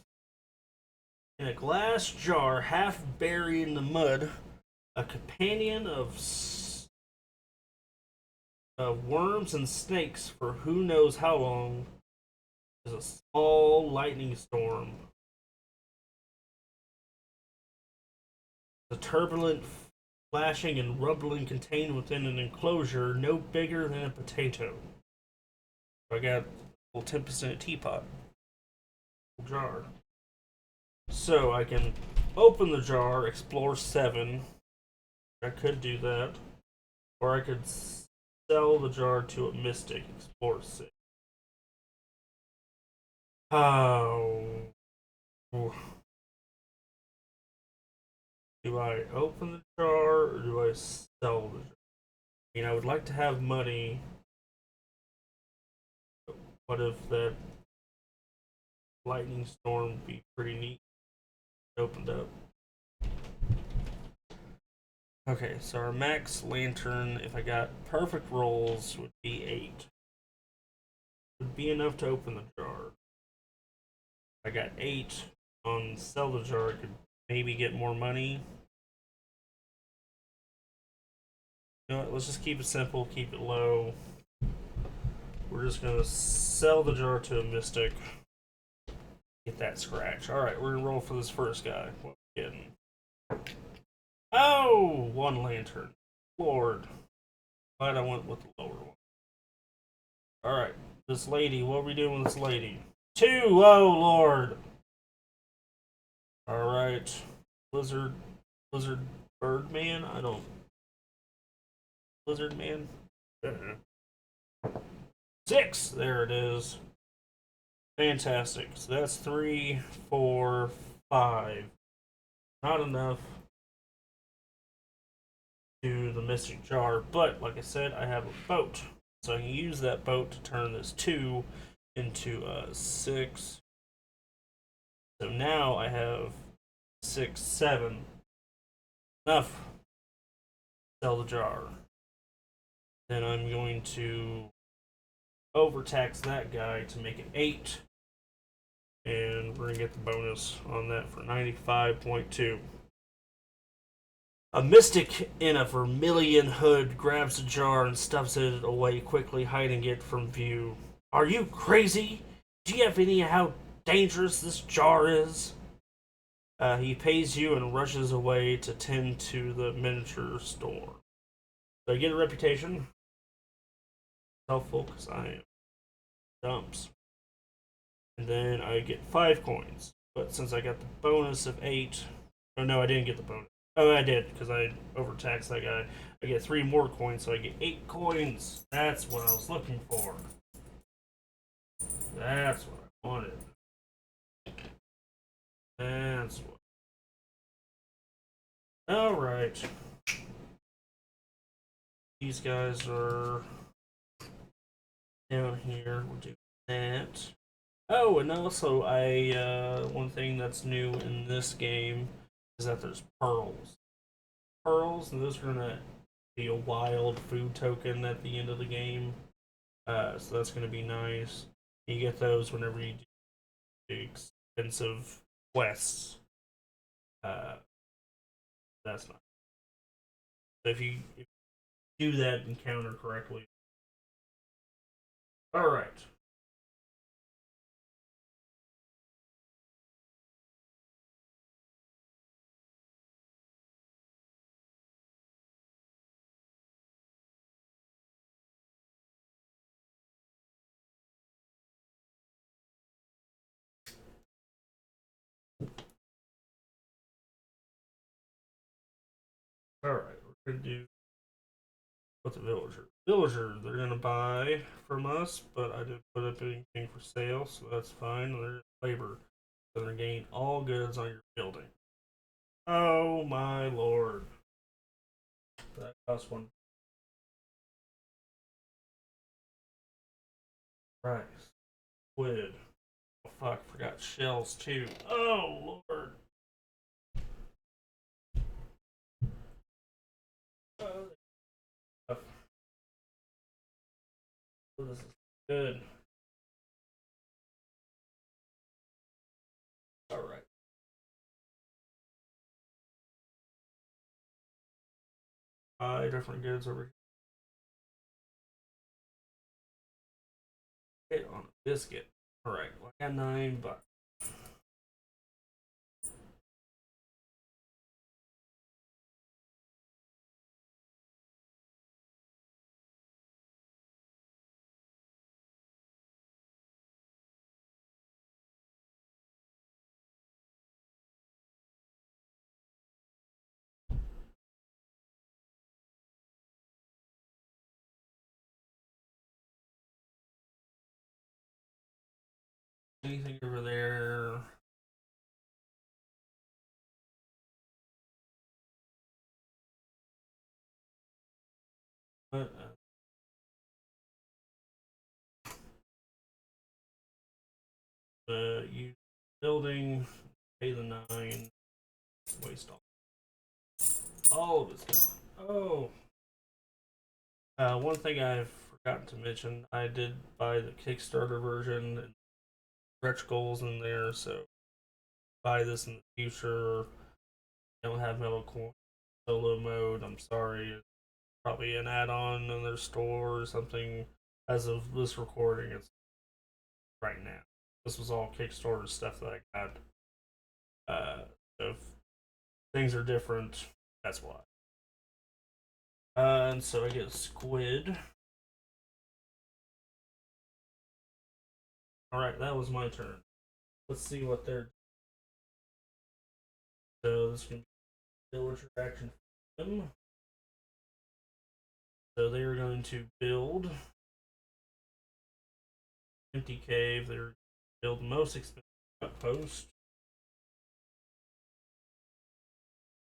In a glass jar, half buried in the mud, a companion of worms and snakes for who knows how long is a small lightning storm. The turbulent flashing and rumbling contained within an enclosure no bigger than a potato. I got a little tempest in a teapot. Jar. So I can open the jar, explore 7. I could do that. Or I could sell the jar to a mystic, explore 6. Oh. Do I open the jar or do I sell the jar? I mean, I would like to have money. What if that lightning storm would be pretty neat? Opened up. Okay, so our max lantern, if I got perfect rolls, would be 8. Would be enough to open the jar. If I got 8 on sell the jar, I could maybe get more money. You know what, let's just keep it simple, keep it low. We're just gonna sell the jar to a mystic. Get that scratch. Alright, we're gonna roll for this first guy. What are we getting? Oh! 1 lantern. Lord. Glad I went with the lower one. Alright, this lady, what are we doing with this lady? 2! Oh, Lord! Alright. Lizard Birdman? I don't. Lizard Man? 6! There it is. Fantastic. So that's 3, 4, 5. Not enough to the mystic jar, but like I said, I have a boat. So I can use that boat to turn this 2 into a 6. So now I have 6, 7. Enough. Sell the jar. Then I'm going to overtax that guy to make it 8. And we're going to get the bonus on that for 95.2. A mystic in a vermilion hood grabs the jar and stuffs it away quickly, hiding it from view. Are you crazy? Do you have any idea how dangerous this jar is? He pays you and rushes away to tend to the miniature store. So I get a reputation. Helpful because I am dumps. And then I get 5 coins. But since I got the bonus of 8, oh no, I didn't get the bonus. Oh, I did because I overtaxed that guy. I get 3 more coins, so I get 8 coins. That's what I was looking for. That's what I wanted. That's what. Alright. These guys are down here. We'll do that. Oh, and also, one thing that's new in this game is that there's pearls. Pearls, and those are gonna be a wild food token at the end of the game. So that's gonna be nice. You get those whenever you do expensive quests. That's nice. So if you do that encounter correctly. Alright. Alright, we're gonna do what's a villager? Villager, they're gonna buy from us, but I didn't put up anything for sale, so that's fine. They're labor. So they're gain all goods on your building. Oh my lord. Last one. Right. Squid. Oh, fuck, forgot shells too. Oh, Lord. Oh, this is good. Alright. Different goods over here. On a biscuit. Alright, well, I got $9. Anything over there? What? You building, pay the 9, waste all of it's gone. Oh. One thing I've forgotten to mention, I did buy the Kickstarter version and stretch goals in there, so buy this in the future. I don't have Metal Coin solo mode. I'm sorry. It's probably an add-on in their store or something. As of this recording, it's right now. This was all Kickstarter stuff that I got. So if things are different, that's why. And so I get a squid. Alright, that was my turn. Let's see what they're. So this can be villager action for them. So they are going to build empty cave. They're build the most expensive outpost.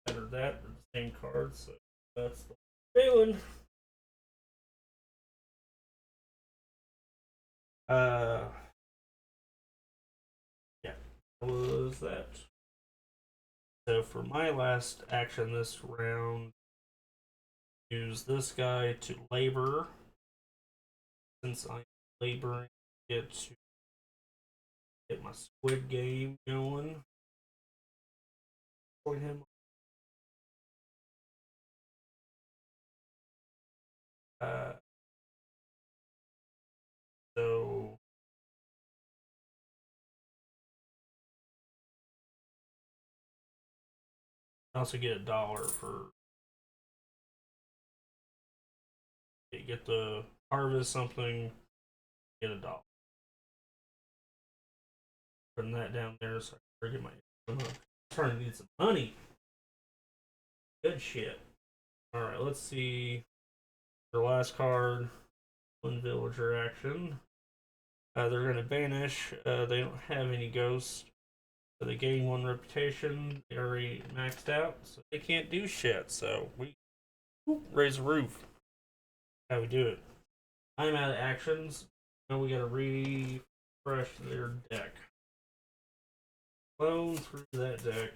Better that or the same card. So that's the feeling. Yeah, was that. So for my last action this round, use this guy to labor. Since I'm laboring, get to get my squid game going. Point him. Uh, so I also get $1 for you get the harvest something, get $1. Putting that down there so I can get my. I'm starting to need some money. Good shit. All right, let's see. Their last card, one villager action. They're going to banish. They don't have any ghosts. So they gain 1 reputation. They already maxed out, so they can't do shit. So we raise the roof. How we do it. I'm out of actions. Now we gotta refresh their deck. Clone through that deck.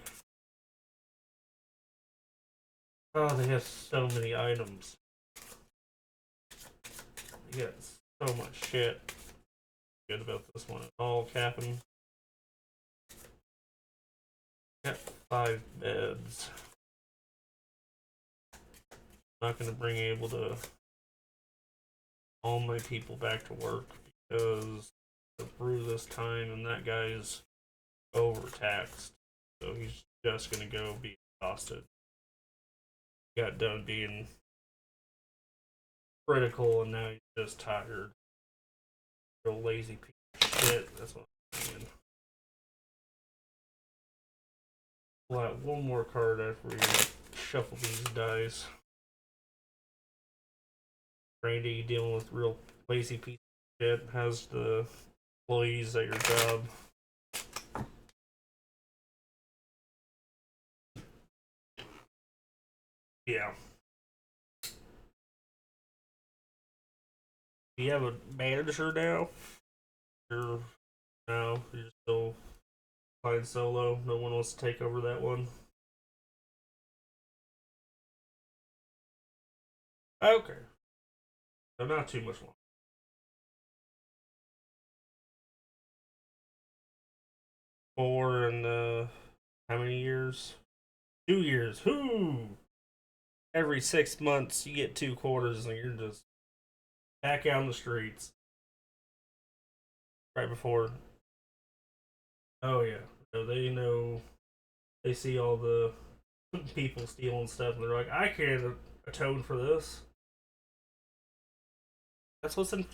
Oh, they have so many items. They got so much shit. Good about this one at all, capping. Got 5 beds. Not gonna bring able to all my people back to work because through this time and that guy's overtaxed. So he's just gonna go be exhausted. Got done being critical and now he's just tired. Real lazy piece of shit. That's what I'm saying. Pull out one more card after we shuffle these dice. Randy dealing with real lazy piece of shit. How's the employees at your job? Yeah. Do you have a manager now? Or no? You're still flying solo. No one wants to take over that one. Okay, so not too much longer. 4 and how many years? 2 years. Whoo! Every 6 months you get 2 quarters and you're just back out on the streets. Right before. Oh yeah. So they know. They see all the people stealing stuff and they're like, I can't atone for this. That's what's in.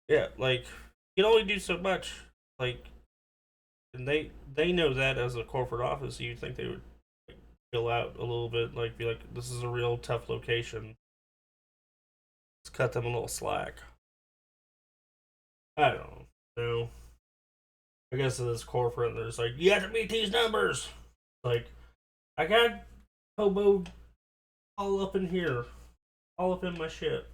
Yeah, like you can only do so much. Like, and they know that as a corporate office, you'd think they would like, chill out a little bit, like be like, this is a real tough location. Let's cut them a little slack. I don't know. I guess it is corporate. And there's like, you have to meet these numbers. Like, I got hobo all up in here, all up in my shit.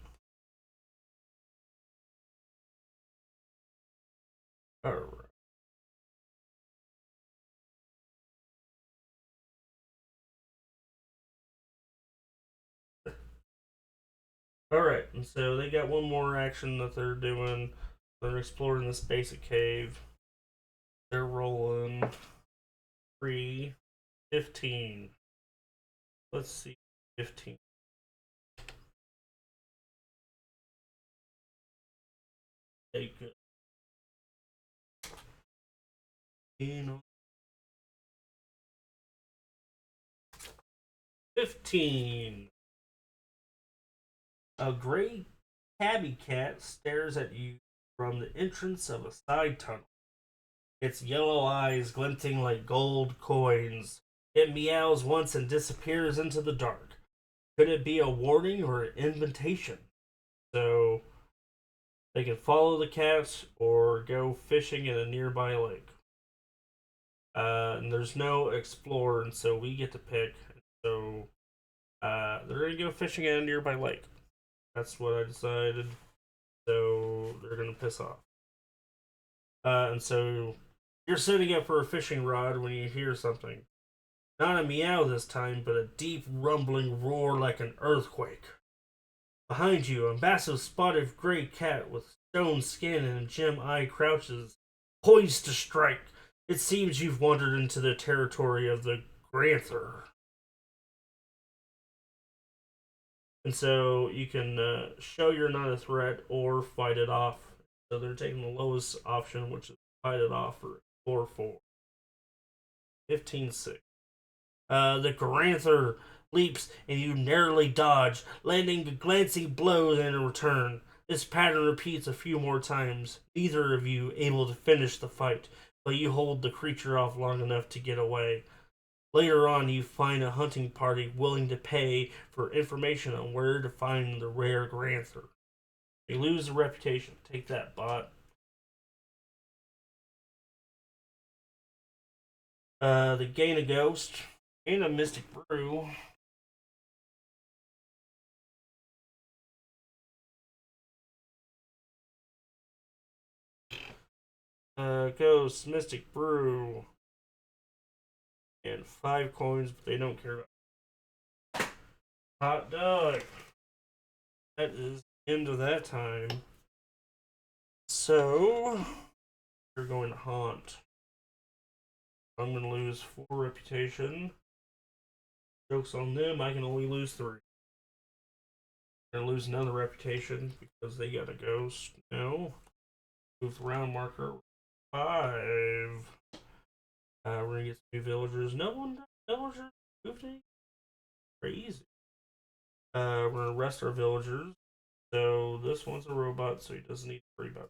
All right. All right, and so they got one more action that they're doing. They're exploring this basic cave. They're rolling 3, 15. Let's see, 15. Take it. 15. A gray tabby cat stares at you from the entrance of a side tunnel. Its yellow eyes glinting like gold coins. It meows once and disappears into the dark. Could it be a warning or an invitation? So they can follow the cats or go fishing in a nearby lake. And there's no explorer, and so we get to pick. So they're gonna go fishing at a nearby lake. That's what I decided. So they're gonna piss off. And so you're setting up for a fishing rod when you hear something. Not a meow this time, but a deep rumbling roar like an earthquake. Behind you, a massive spotted gray cat with stone skin and a gem eye crouches, poised to strike. It seems you've wandered into the territory of the Granther. And so you can show you're not a threat or fight it off. So they're taking the lowest option, which is fight it off for 4-4. 15-6. The Granther leaps and you narrowly dodge, landing glancing blows in return. This pattern repeats a few more times, neither of you able to finish the fight, but you hold the creature off long enough to get away. Later on, you find a hunting party willing to pay for information on where to find the rare Granther. You lose the reputation. Take that, bot. They gain a ghost and a mystic brew. Ghost, mystic brew, and 5 coins, but they don't care about hot dog. That is the end of that time. So you're going to haunt. I'm going to lose 4 reputation. Joke's on them. I can only lose 3. I'm going to lose another reputation because they got a ghost. No. Move the round marker. 5. We're going to get some new villagers. No one villagers moved any? Crazy. We're going to rest our villagers. So this one's a robot, so he doesn't need to worry about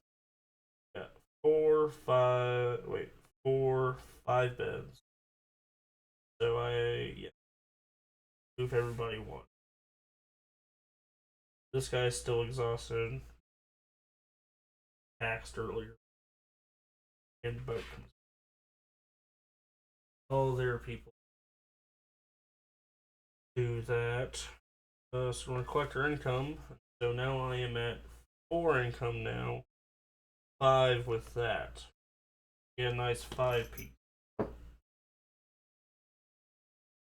that. Yeah. 4, 5. Wait. 4, 5 beds. So yeah. Move everybody 1. This guy's still exhausted. Taxed earlier. And boat comes. All their people. Do that. So we're going to collect our income. So now I am at 4 income now. 5 with that. Get a nice 5 piece.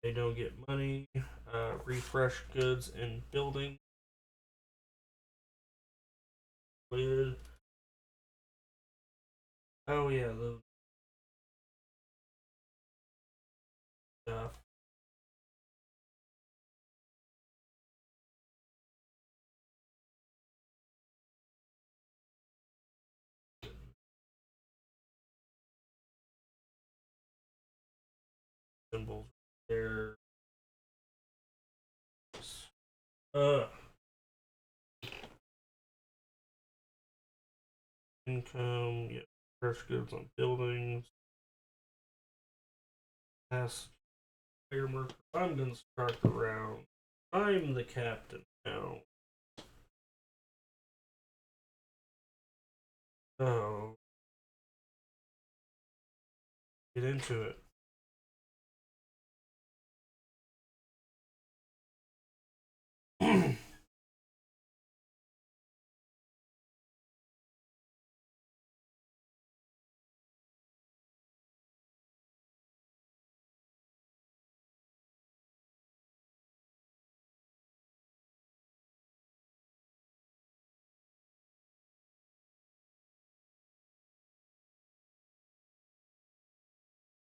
They don't get money. Refresh goods and building. Lid. Oh yeah, the stuff. Symbols there. Uh, income. Yeah, fresh goods on buildings. Pass player marker. I'm gonna start the round. I'm the captain now. So get into it.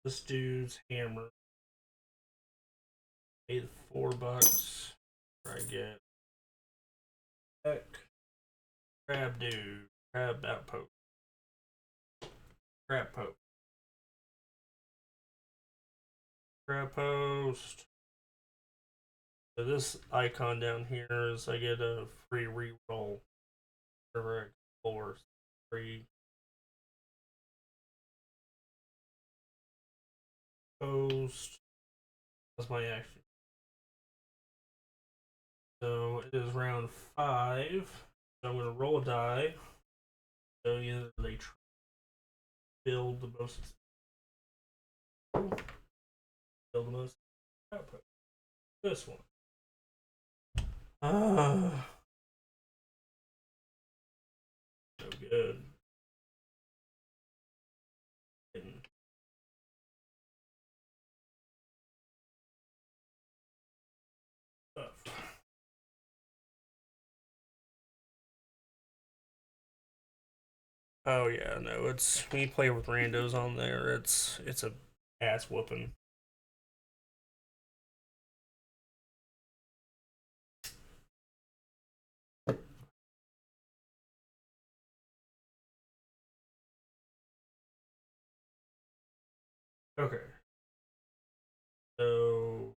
This dude's hammer. Paid $4. I get heck. Crab dude. Crab outpost. Crab post. Crab post. So this icon down here is I get a free reroll whenever I explore. Free post. That's my action. So it is round 5. So I'm gonna roll a die. So either they build the most build the most output. This one. Ah, so good. Stuff. Oh yeah, no, it's when you play with randos on there, it's a ass whooping. Okay, so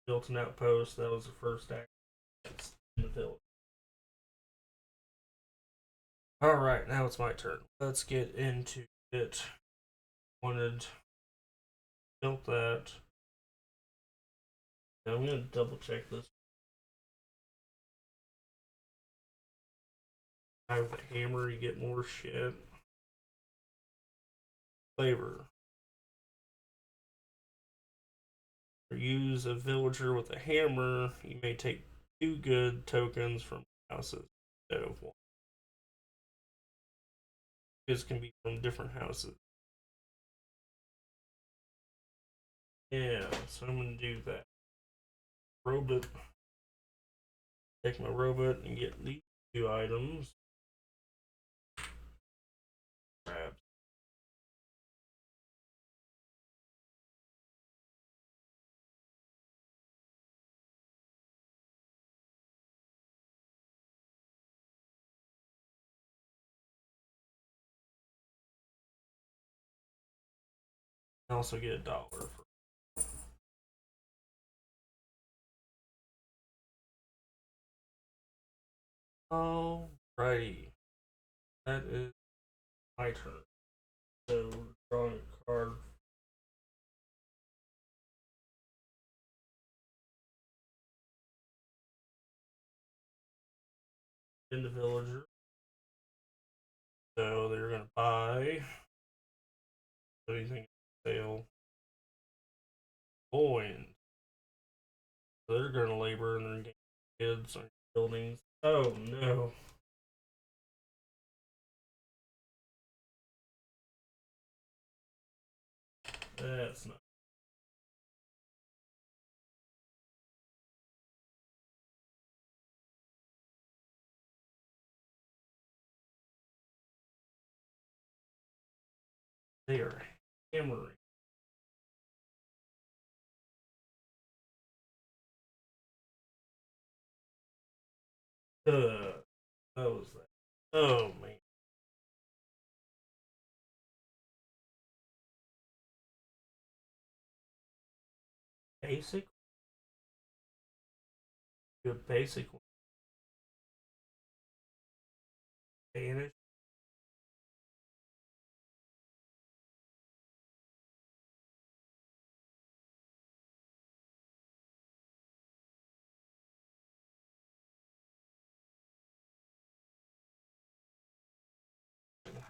built an outpost. That was the first act in the village. All right, now it's my turn. Let's get into it. Wanted built that. Now I'm gonna double check this. With a hammer, you get more shit. Flavor. Use a villager with a hammer. You may take 2 good tokens from houses instead of one. This can be from different houses. Yeah, so I'm gonna do that. Robot. Take my robot and get these 2 items. Crabs. I also get $1 for. Alrighty. That is my turn. So drawing a card. In the villager. So they're gonna buy anything sale. Coins. They're going to labor and they're getting kids on buildings. Oh no. That's not. They are hammering. That was that. Oh man. Basic? Good basic one. Spanish?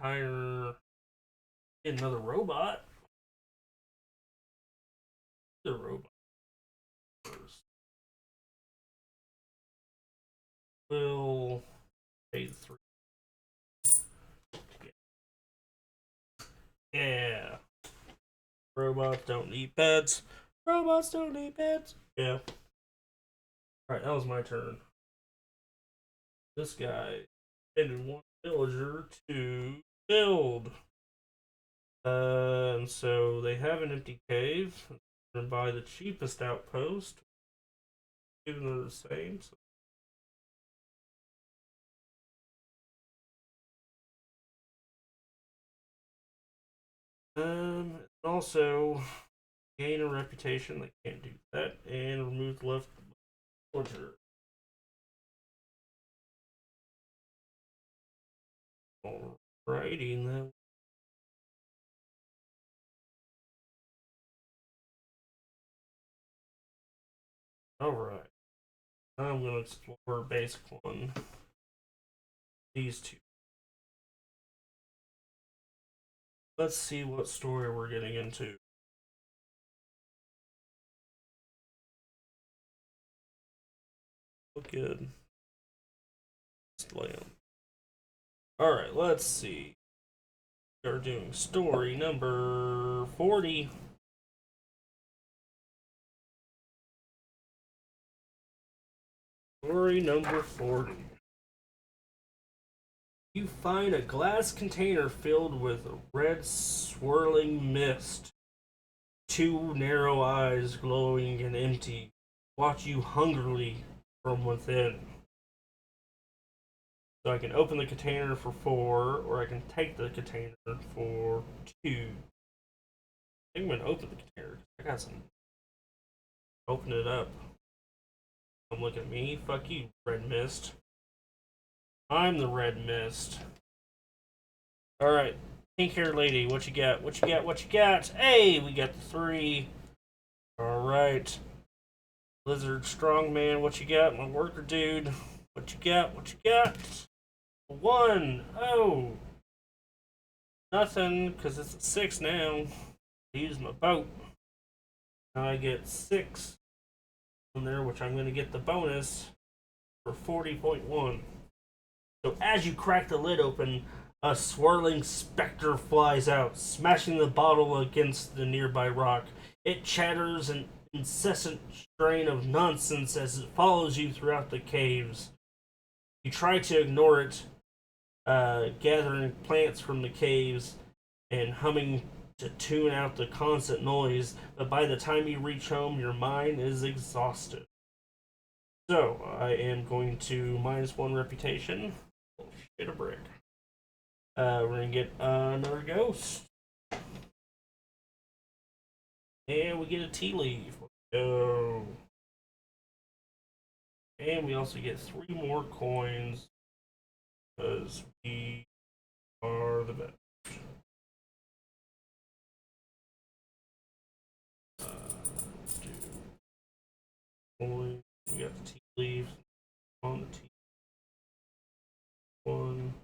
Hire. Get another robot. The robot first. Will pay 3. Yeah. Robots don't need beds. Robots don't need beds. Yeah. Alright, that was my turn. This guy needed one villager to build. And so they have an empty cave. And buy the cheapest outpost. Even though they're the same. So. Also gain a reputation. They can't do that. And remove the left villager. Alrighty then. Alright. I'm gonna explore basic one. These two. Let's see what story we're getting into. Look good. Display them. Alright, let's see. We are doing story number 40. Story number 40. You find a glass container filled with red swirling mist. Two narrow eyes, glowing and empty, watch you hungrily from within. So I can open the container for 4, or I can take the container for 2. I think I'm gonna open the container. I got some. Open it up. Don't look at me. Fuck you, red mist. I'm the red mist. Alright. Pink haired lady, what you got? What you got? What you got? Hey, we got the 3. Alright. Lizard strongman, what you got? My worker dude. What you got? What you got? 1. Oh. Nothing, because it's a 6 now. I use my boat. Now I get 6 on there, which I'm going to get the bonus for 40.1. So as you crack the lid open, a swirling specter flies out, smashing the bottle against the nearby rock. It chatters an incessant strain of nonsense as it follows you throughout the caves. You try to ignore it, gathering plants from the caves and humming to tune out the constant noise, but by the time you reach home, your mind is exhausted. So, I am going to -1 reputation. Oh, shit a brick. We're gonna get another ghost. And we get a tea leaf. Oh. And we also get 3 more coins. Because we are the best. Coin. We got the tea leaves on the tea. 1.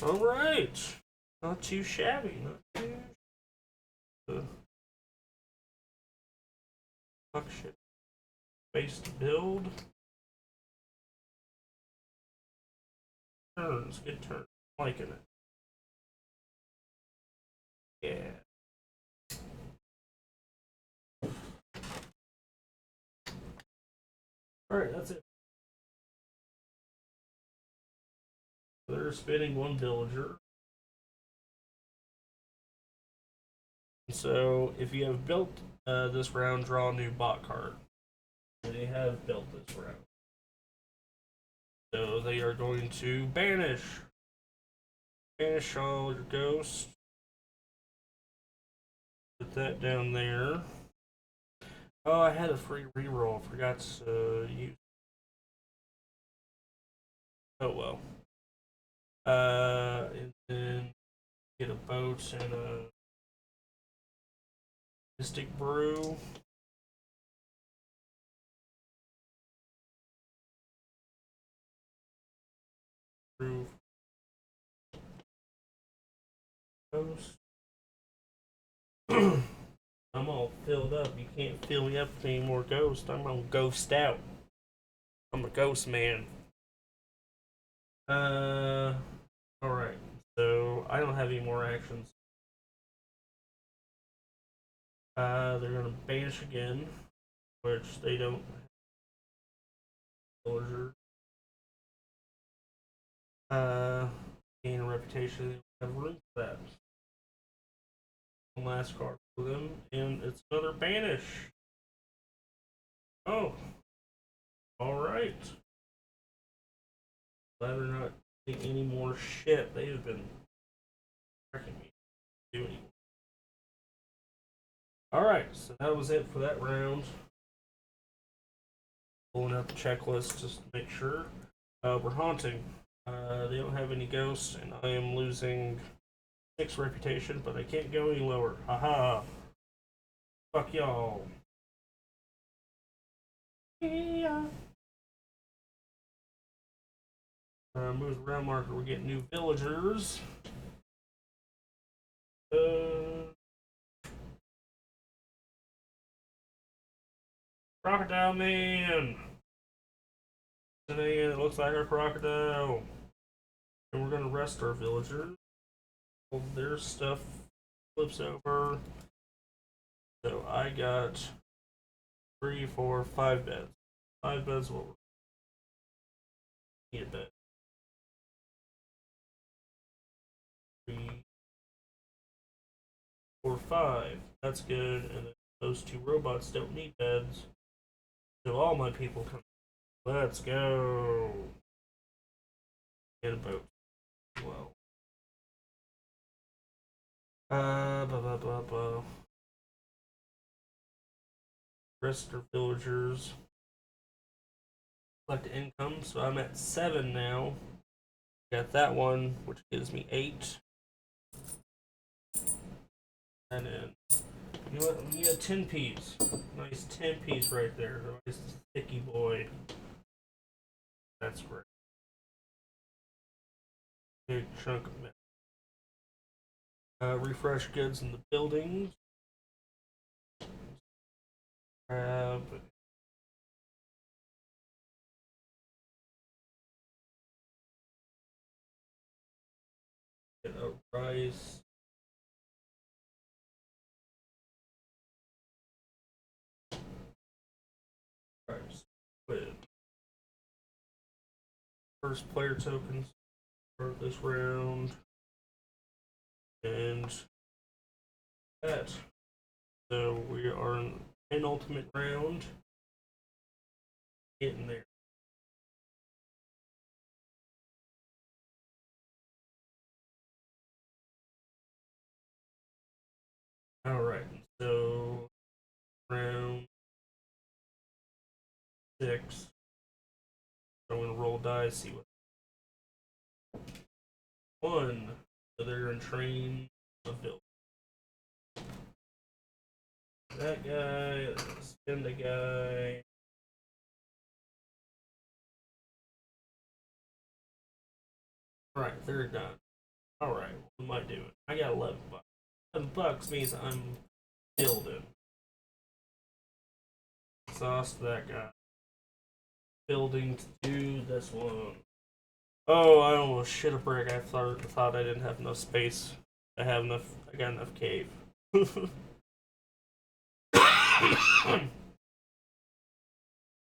Alright. Not too shabby. Not too Fuck shit. Space to build. Turns. Good turn. Liking it. Yeah. Alright, that's it. They're spinning one villager. So, if you have built this round, draw a new bot card. They have built this round. So, they are going to banish. Banish all your ghosts. Put that down there. Oh, I had a free reroll. Forgot to use. Oh well. And then get a boat and a Mystic Brew. Brew. Ghost. I'm all filled up. You can't fill me up with any more ghosts. I'm gonna ghost out. I'm a ghost man. Alright. So I don't have any more actions. They're gonna banish again, which they don't villager. Gain a reputation. They have room for that. One last card for them, and it's another banish. Oh, all right. Glad they're not doing any more shit. They have been wrecking me. Doing. All right, so that was it for that round. Pulling out the checklist just to make sure. We're haunting. They don't have any ghosts, and I am losing 6 reputation, but I can't go any lower. Haha. Fuck y'all. Yeah. Moves around marker. We're getting new villagers. Crocodile Man. It looks like a crocodile. And we're gonna rest our villagers. All their stuff flips over. So I got 3, 4, 5 beds. 5 beds will need a bed. 3, 4, 5. That's good. And then those 2 robots don't need beds. So all my people come. Let's go. Get a boat. Well. Blah, blah, blah. Rest our villagers. Collect income, so I'm at 7 now. Got that one, which gives me 8. And then, you know what? We got 10 piece. Nice 10 piece right there. Nice sticky boy. That's great. Big chunk of it. Refresh goods in the buildings. Grab. Get a rice. Rice. With first player tokens for this round. And that. So we are in penultimate round. Getting there. Alright, so round 6. I'm gonna roll dice, see what 1. So they're gonna train a village. That guy, spin the guy. Alright, they're done. Alright, what am I doing? I got 11 bucks. 11 bucks means I'm building. exhaust that guy. Building to do this one. Oh, I almost shit a brick. I thought I didn't have enough space. I got enough cave.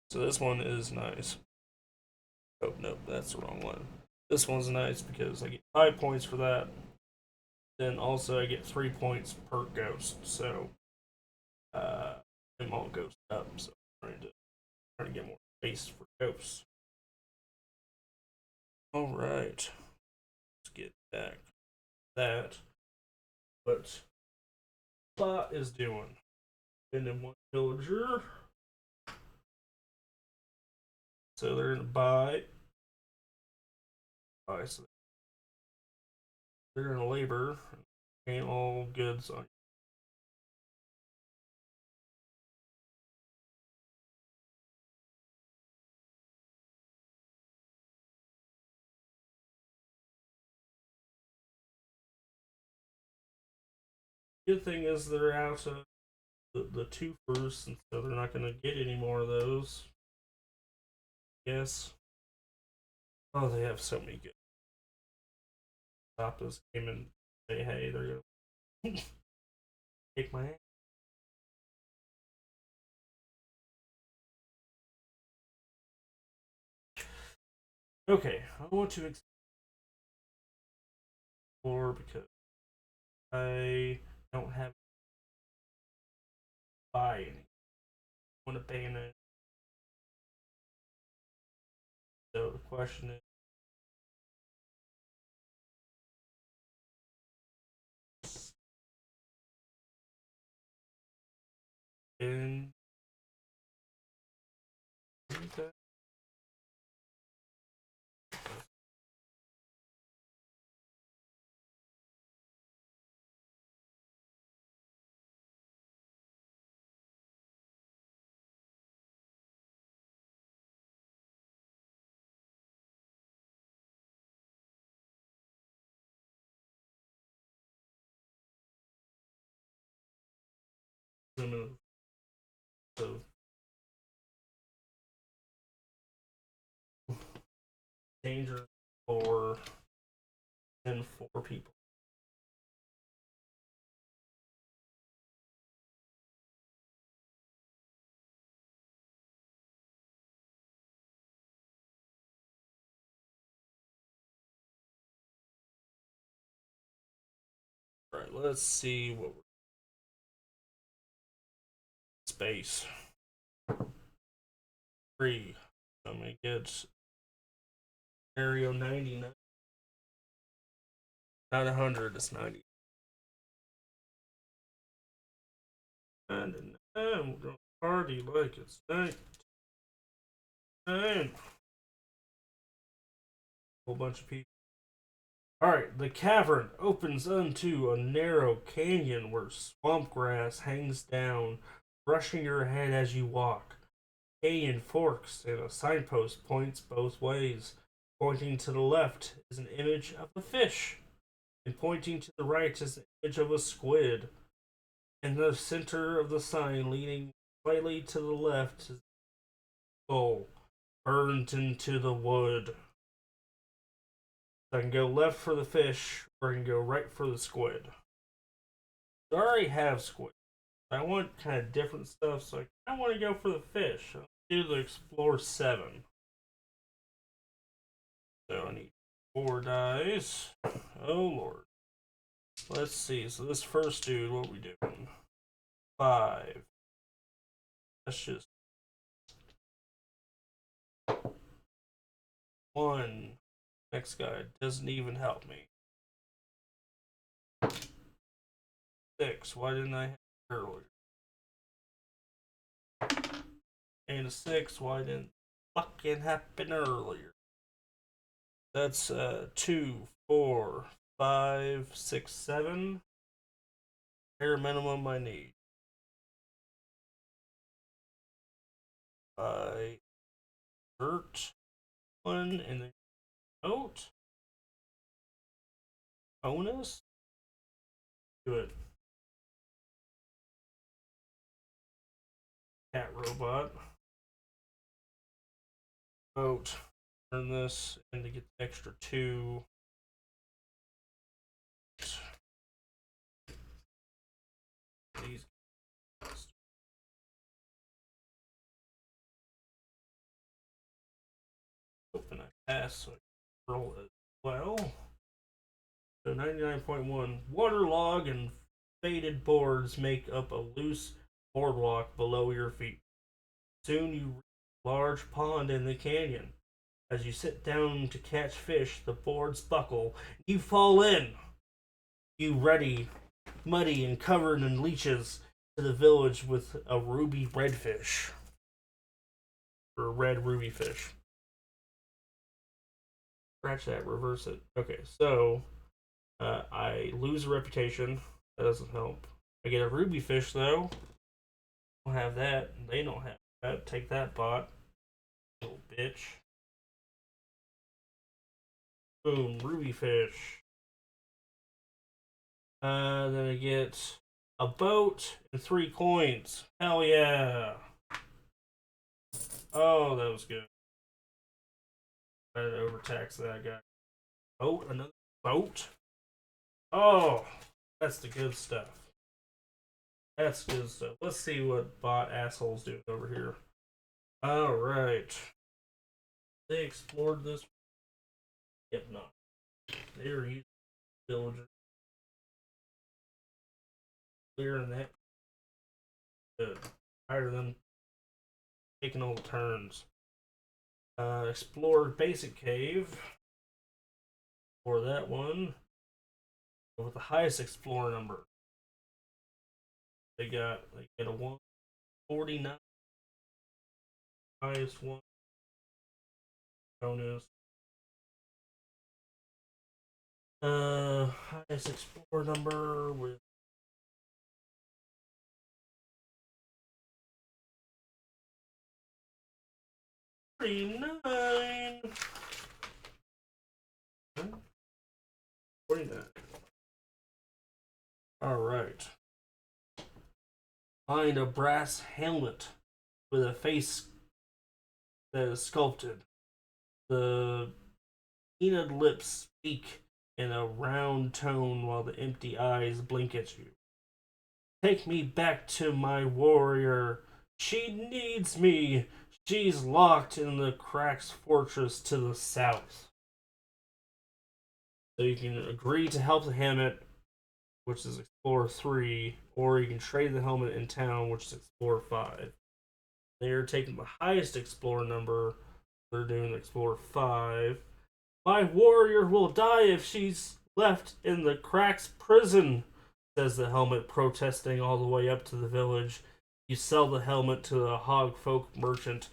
So this one is nice. Oh no, that's the wrong one. This one's nice because I get 5 points for that. Then also I get 3 points per ghost. So them all goes up. So I'm trying to get more space for ghosts. All right, let's get back to that. What Bot is doing? And then one villager. So they're gonna buy. So they're gonna labor. Gain all goods on. Good thing is they're out of the two first, and so they're not gonna get any more of those. Yes. Oh, they have so many good. Stop this game and say, hey, they're gonna kick my ass. Okay, I want to explore because I don't have to buy any. I want to ban it. So the question is, in okay. So danger for 4 people. All right, let's see what we're space. 3. So I'm gonna get scenario 99. Not 100, it's 90. And we're gonna party like it's night. And whole bunch of people. Alright, the cavern opens onto a narrow canyon where swamp grass hangs down, brushing your head as you walk. Canyon forks and a signpost points both ways. Pointing to the left is an image of a fish, and pointing to the right is an image of a squid. In the center of the sign, leaning slightly to the left, is a skull burned into the wood. So I can go left for the fish, or I can go right for the squid. I already have squid. I want kind of different stuff, so I want to go for the fish. I'll do the Explore 7. So I need 4 dice. Oh lord. Let's see. So this first dude, what we doing? 5. That's just 1. Next guy doesn't even help me. 6. Why didn't I have it earlier? And a 6. Why didn't it fucking happen earlier? That's 2, 4, 5, 6, 7. Bare minimum I need. I hurt 1 and then note. Bonus. Good. cat robot. Vote. Turn this and to get the extra 2. These. Open I pass, so I roll as well. So 99.1. Waterlog and faded boards make up a loose boardwalk below your feet. Soon you reach a large pond in the canyon. As you sit down to catch fish, the boards buckle. You fall in. You ready, muddy and covered in leeches, to the village with a ruby redfish. Or a red ruby fish. Scratch that, reverse it. Okay, so I lose a reputation. That doesn't help. I get a ruby fish though. Don't have that. They don't have that. Take that, bot. Little bitch. Boom, ruby fish. Then I get a boat and 3 coins. Hell yeah. Oh, that was good. I had to overtax that guy. Boat, another boat. Oh, that's the good stuff. That's good stuff. Let's see what bot assholes do over here. Alright. They explored this. If not. They were using villagers. Clearing that. Good. Tired of them taking all the turns. Explore basic cave. For that one. With the highest explorer number. They get a 149. Highest one. Bonus. Highest explorer number with 49. 49. Alright. Find a brass helmet with a face that is sculpted. The peanut lips speak in a round tone while the empty eyes blink at you. Take me back to my warrior. She needs me. She's locked in the Crax fortress to the south. So you can agree to help the helmet, which is Explorer 3, or you can trade the helmet in town, which is Explorer 5. They're taking the highest Explorer number. They're doing Explorer 5. My warrior will die if she's left in the Crax prison, says the helmet, protesting all the way up to the village. You sell the helmet to a hog folk merchant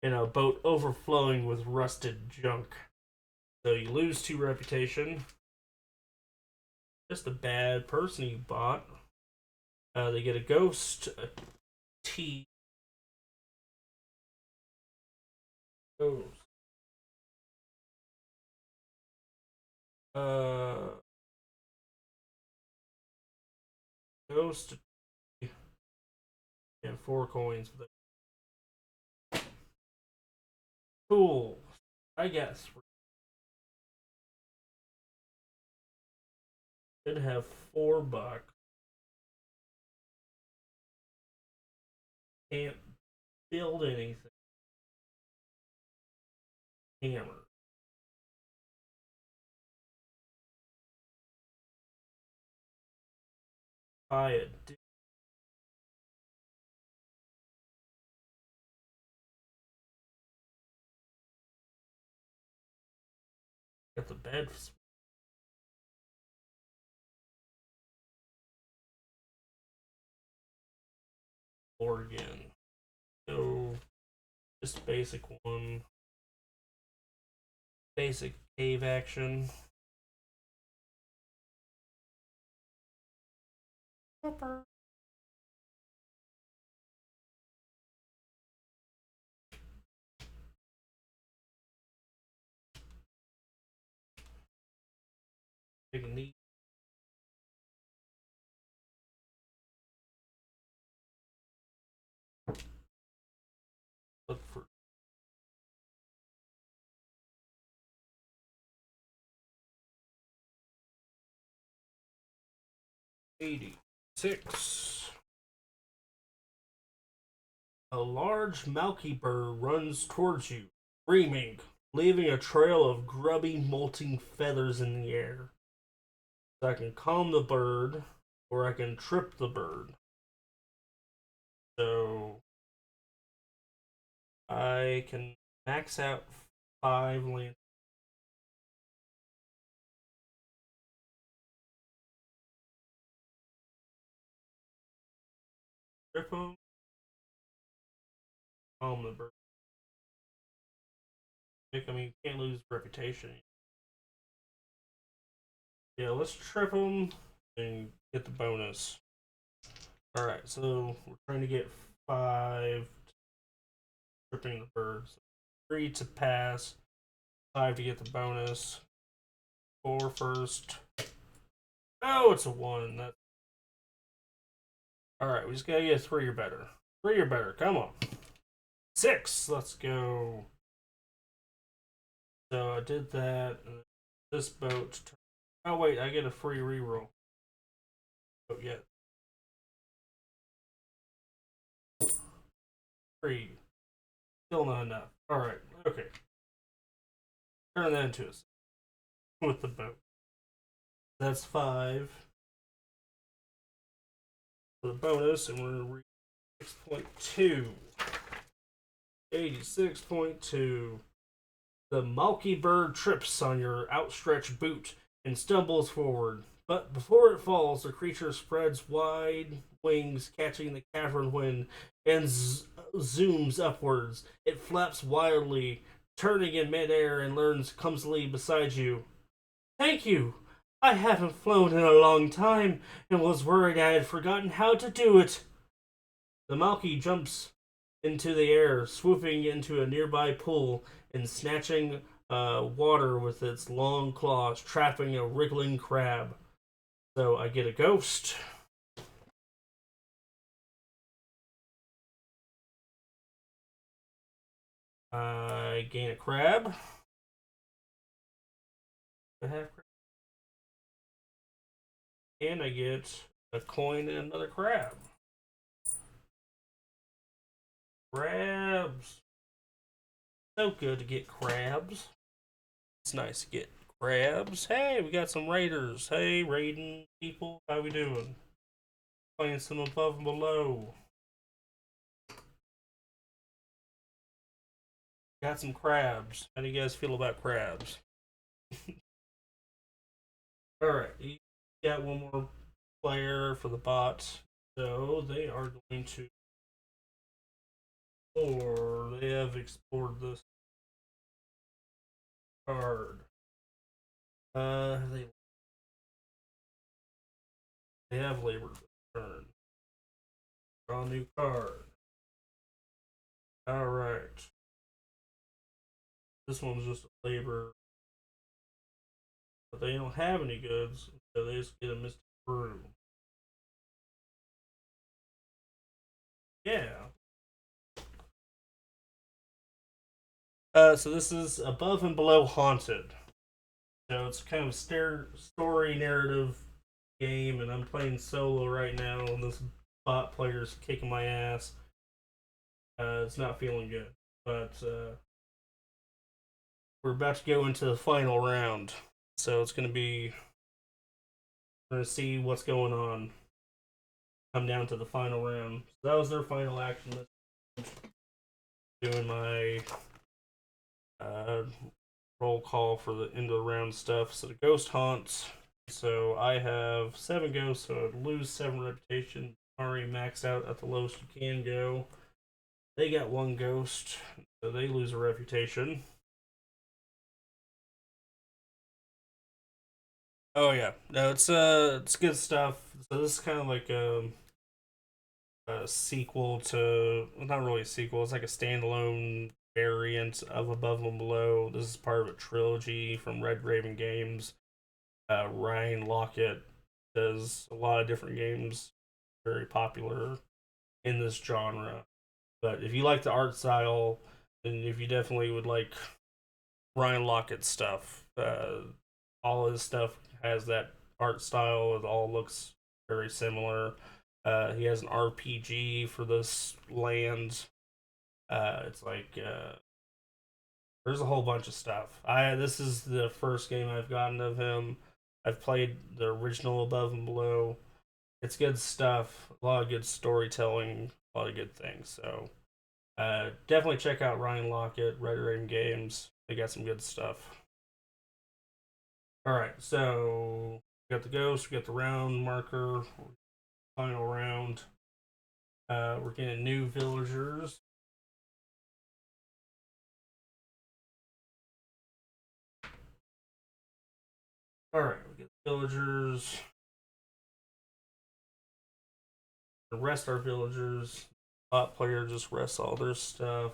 in a boat overflowing with rusted junk. So you lose 2 reputation. Just a bad person you bought. They get a ghost, a T. Ghost. Ghost, and 4 coins. Cool. I guess. Should have $4. Can't build anything. Hammer. Buy a got the bed floor again. So just basic one. Basic cave action. Hopper. Big and neat. 86. A large mockingbird runs towards you, screaming, leaving a trail of grubby, molting feathers in the air. So I can calm the bird, or I can trip the bird. So I can max out 5 lanterns. Trip them, calm the bird. I mean, you can't lose reputation. Yeah, let's trip them and get the bonus. Alright, so we're trying to get 5 tripping the bird. So 3 to pass, 5 to get the bonus. 4 first. Oh, it's a 1. That... Alright, we just gotta get 3 or better. 3 or better, come on. 6, let's go. So I did that. This boat. Oh, wait, I get a free reroll. Oh, yeah. 3. Still not enough. Alright, okay. Turn that into a with the boat. That's 5 for the bonus, and we're 6.2. 86.2. The mockingbird trips on your outstretched boot and stumbles forward. But before it falls, the creature spreads wide wings, catching the cavern wind, and zooms upwards. It flaps wildly, turning in midair, and lands clumsily beside you. Thank you! I haven't flown in a long time, and was worried I had forgotten how to do it. The Malky jumps into the air, swooping into a nearby pool and snatching water with its long claws, trapping a wriggling crab. So I get a ghost. I gain a crab. I have crab. And I get a coin and another crab. Crabs. So good to get crabs. It's nice to get crabs. Hey, we got some raiders. Hey, raiding people. How we doing? Playing some above and below. Got some crabs. How do you guys feel about crabs? Alright, you got one more player for the bot. So they are going to explore. They have explored this card. They have labored the turn. Draw a new card. Alright. This one's just a labor. But they don't have any goods, so they just get a Mystic Brew. Yeah. So this is Above and Below Haunted. So it's kind of a story narrative game, and I'm playing solo right now, and this bot player's kicking my ass. It's not feeling good, but we're about to go into the final round, so it's gonna be. We're gonna see what's going on. Come down to the final round. So that was their final action. Doing my roll call for the end of the round stuff. So the ghost haunts. So I have 7 ghosts, so I'd lose 7 reputation. Already maxed out at the lowest you can go. They got 1 ghost, so they lose a reputation. Oh yeah, no, it's good stuff. So this is kind of like a sequel to, well, not really a sequel. It's like a standalone variant of Above and Below. This is part of a trilogy from Red Raven Games. Ryan Lockett does a lot of different games, very popular in this genre. But if you like the art style, then if you definitely would like Ryan Lockett stuff, all his stuff has that art style. It all looks very similar. He has an RPG for this land. It's like there's a whole bunch of stuff. This is the first game I've gotten of him. I've played the original Above and Below. It's good stuff. A lot of good storytelling. A lot of good things. So definitely check out Ryan Lockett, Red Rain Games. They got some good stuff. All right, so we got the ghost, we got the round marker, final round. We're getting new villagers. All right, we get villagers. Rest our villagers. Bot player just rests all their stuff.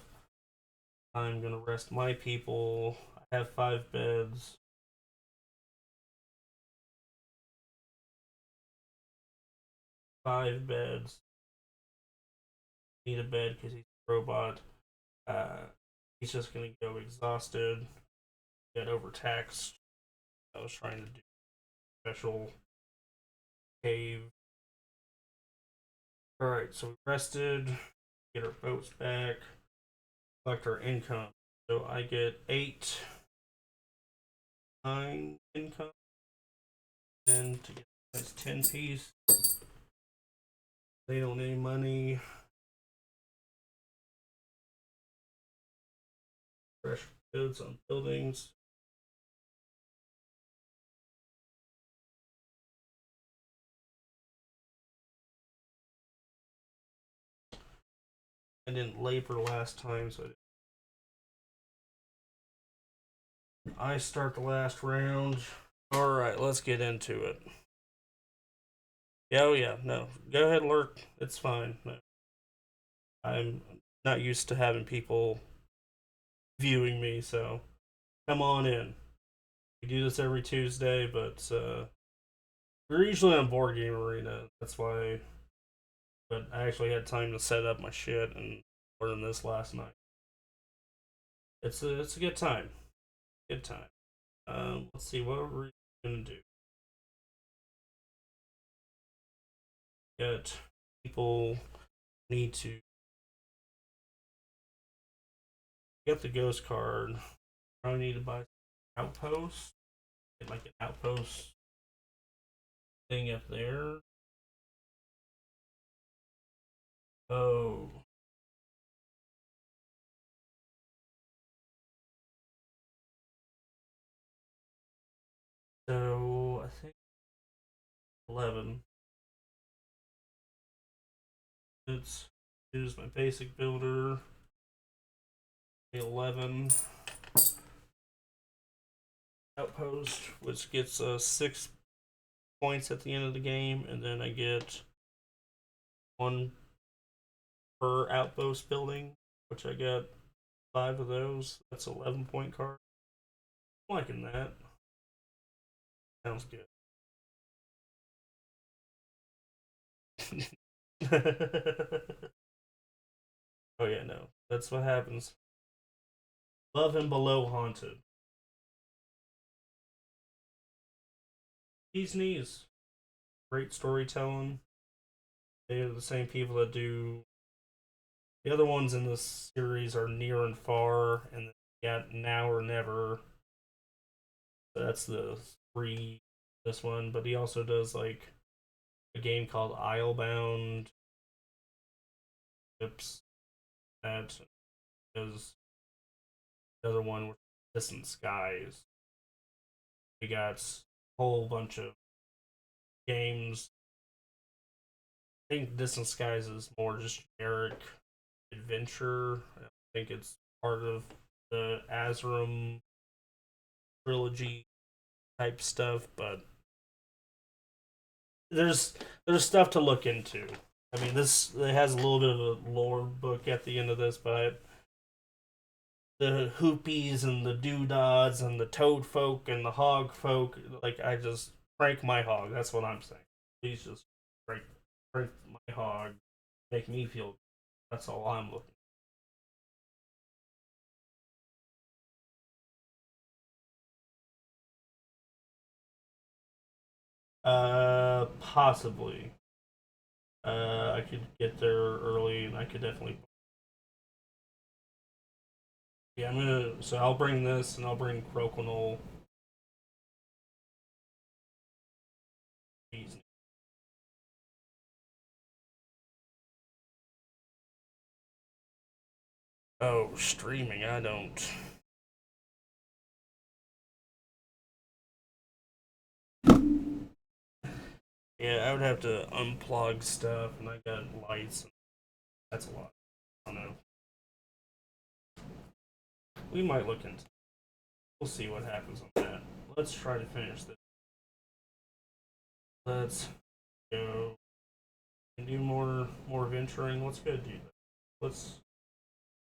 I'm gonna rest my people. I have 5 beds. 5 beds. Need a bed because he's a robot. He's just gonna go exhausted. Got overtaxed. I was trying to do special cave. Alright, so we rested. Get our boats back. Collect our income. So I get 8, 9 income. And to get this 10 piece. They don't need money. Fresh goods on buildings. I didn't labor last time, so I start the last round. Alright, let's get into it. Yeah, oh yeah, no. Go ahead, lurk. It's fine. No. I'm not used to having people viewing me, so come on in. We do this every Tuesday, but we're usually on Board Game Arena. That's why. But I actually had time to set up my shit and learn this last night. It's a good time. Good time. Let's see what we're gonna do. Get people need to get the ghost card. Probably need to buy outpost. Get like an outpost thing up there. Oh. So I think 11. Let's use my basic builder. 11 outpost, which gets 6 points at the end of the game, and then I get 1 per outpost building, which I got 5 of those. That's 11-point card. I'm liking that. Sounds good. Oh yeah, no. That's what happens. Above and Below Haunted. These knees. Great storytelling. They are the same people that do the other ones in this series are Near and Far, and got Now or Never. That's the 3 this one, but he also does like a game called Islebound. Oops, that is the other one with Distant Skies. We got a whole bunch of games. I think Distant Skies is more just generic adventure. I think it's part of the Azram trilogy type stuff, but there's stuff to look into. I mean, this it has a little bit of a lore book at the end of this, but the hoopies and the doodads and the toad folk and the hog folk, like I just prank my hog. That's what I'm saying. Please just prank my hog, make me feel good. That's all I'm looking. Possibly. I could get there early, and I could definitely. Yeah, I'm gonna. So I'll bring this, and I'll bring Crokinole. Oh, streaming. I don't. Yeah, I would have to unplug stuff, and I got lights. And that's a lot. I don't know. We might look into. We'll see what happens on that. Let's try to finish this. Let's go and do more venturing. Let's go do that. Let's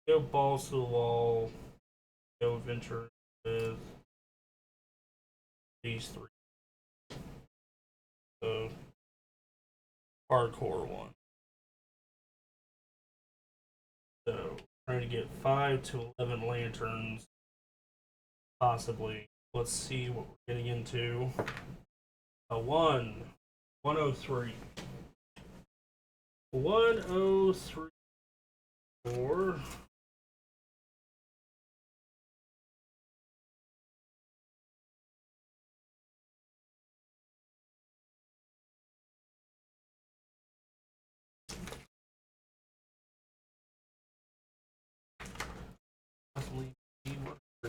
go balls to the wall. Go venture with these three. So hardcore one. So trying to get 5 to 11 lanterns, possibly. Let's see what we're getting into. A 103. 103. 4.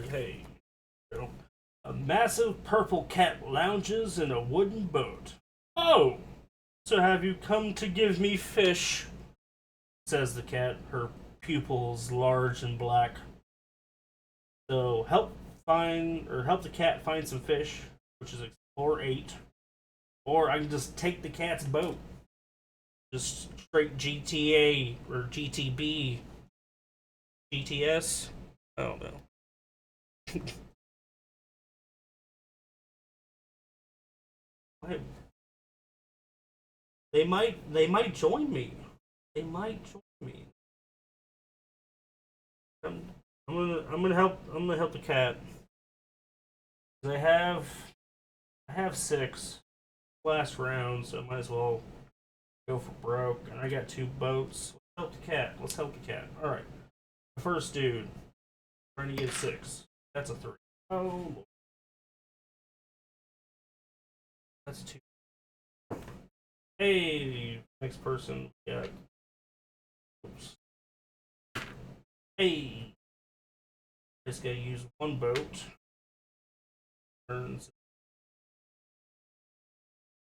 Hey, a massive purple cat lounges in a wooden boat. Oh, so have you come to give me fish? Says the cat, her pupils large and black. So help the cat find some fish, which is explore 8. Or I can just take the cat's boat. Just straight GTA or GTB. GTS? I don't know. They might join me. They might join me. I'm, I'm gonna help the cat. I have 6 last round, so I might as well go for broke. And I got 2 boats. Let's help the cat. Let's help the cat. All right. The first dude trying to get 6. That's a 3. Oh, that's 2. Hey, next person. Yeah. Oops. Hey, just gotta use 1 boat. Turns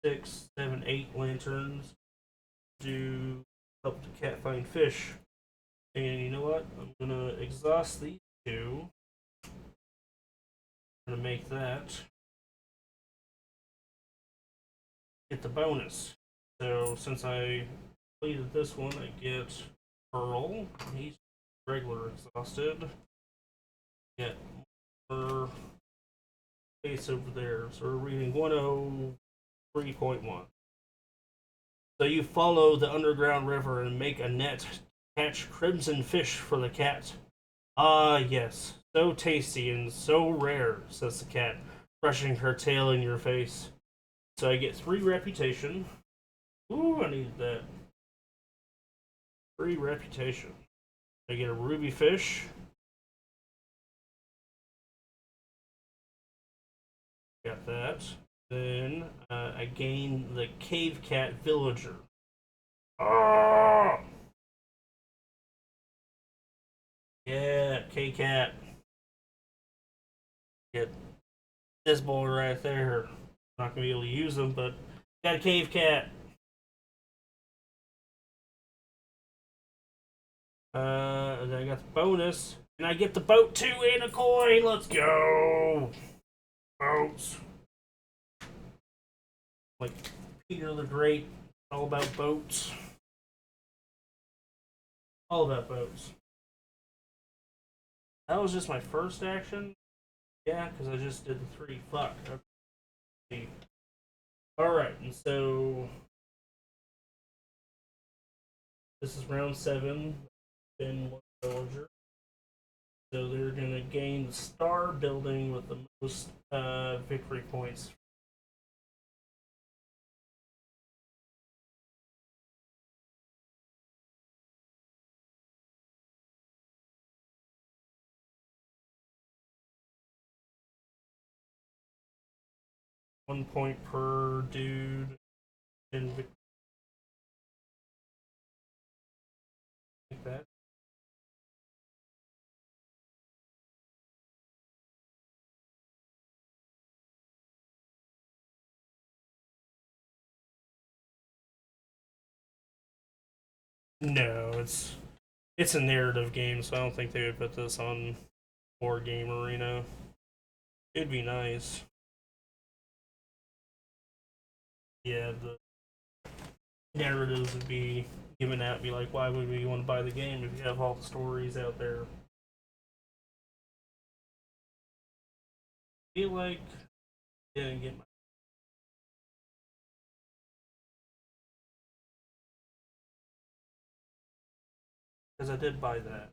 6, 7, 8 lanterns to help the cat find fish. And you know what? I'm gonna exhaust these 2. I'm gonna make that get the bonus. So since I completed this one, I get Pearl. He's regular exhausted. Get more space over there. So we're reading 103.1. So you follow the underground river and make a net to catch crimson fish for the cat. Ah, yes. So tasty and so rare, says the cat, brushing her tail in your face. So I get 3 reputation. Ooh, I needed that. 3 reputation. I get a ruby fish. Got that. Then I gain the cave cat villager. Oh! Yeah, K cat. Get this boy right there. Not gonna be able to use them, but got a cave cat. Then I got the bonus, and I get the boat too and a coin. Let's go, boats. Like Peter the Great, all about boats. All about boats. That was just my first action. Yeah, because I just did the 3. Fuck. Okay. All right, and so this is round 7. Then 1 villager. So they're gonna gain the star building with the most victory points. 1 point per dude in like that. No, it's a narrative game, so I don't think they would put this on War Game Arena. It'd be nice. Yeah, the narratives would be given out, be like, why would we want to buy the game if you have all the stories out there? I feel like I didn't get my because I did buy that.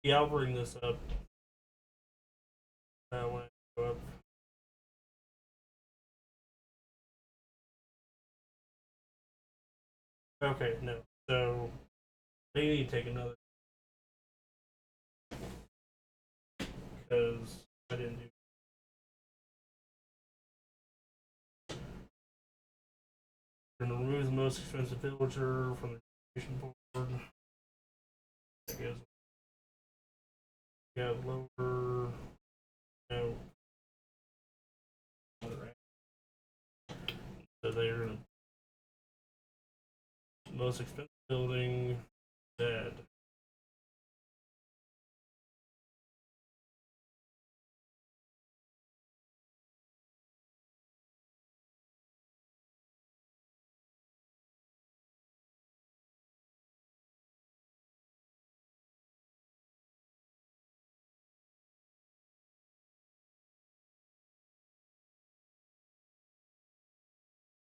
Yeah, I'll bring this up when I go up. Okay, no. So they need to take another because I didn't do. We're gonna remove the most expensive villager from the creation board. I guess we have lower. No. So they're most expensive building dead.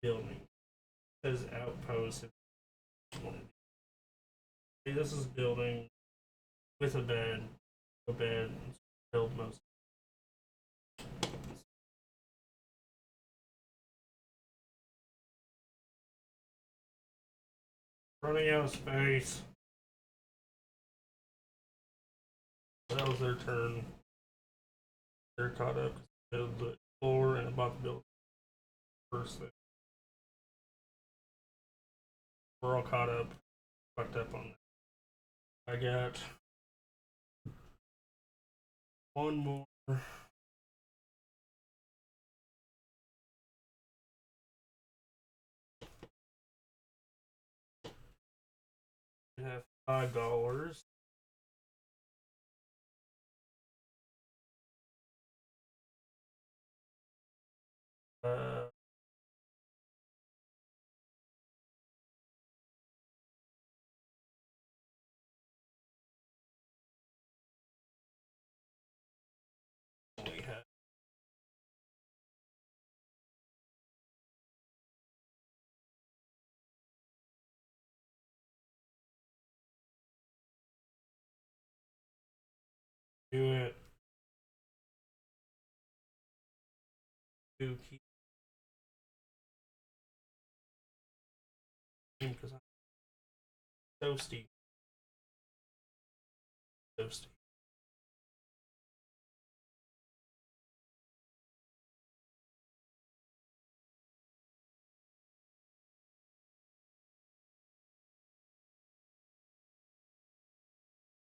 Building. It says outpost. Hey, this is building with a bed, build most. Running out of space. That was their turn. They're caught up. Build the floor and about to build first thing. We're all caught up. Fucked up on that. I got one more. I have $5. Uh, we have do it. Do keep because I'm toasty. Toasty.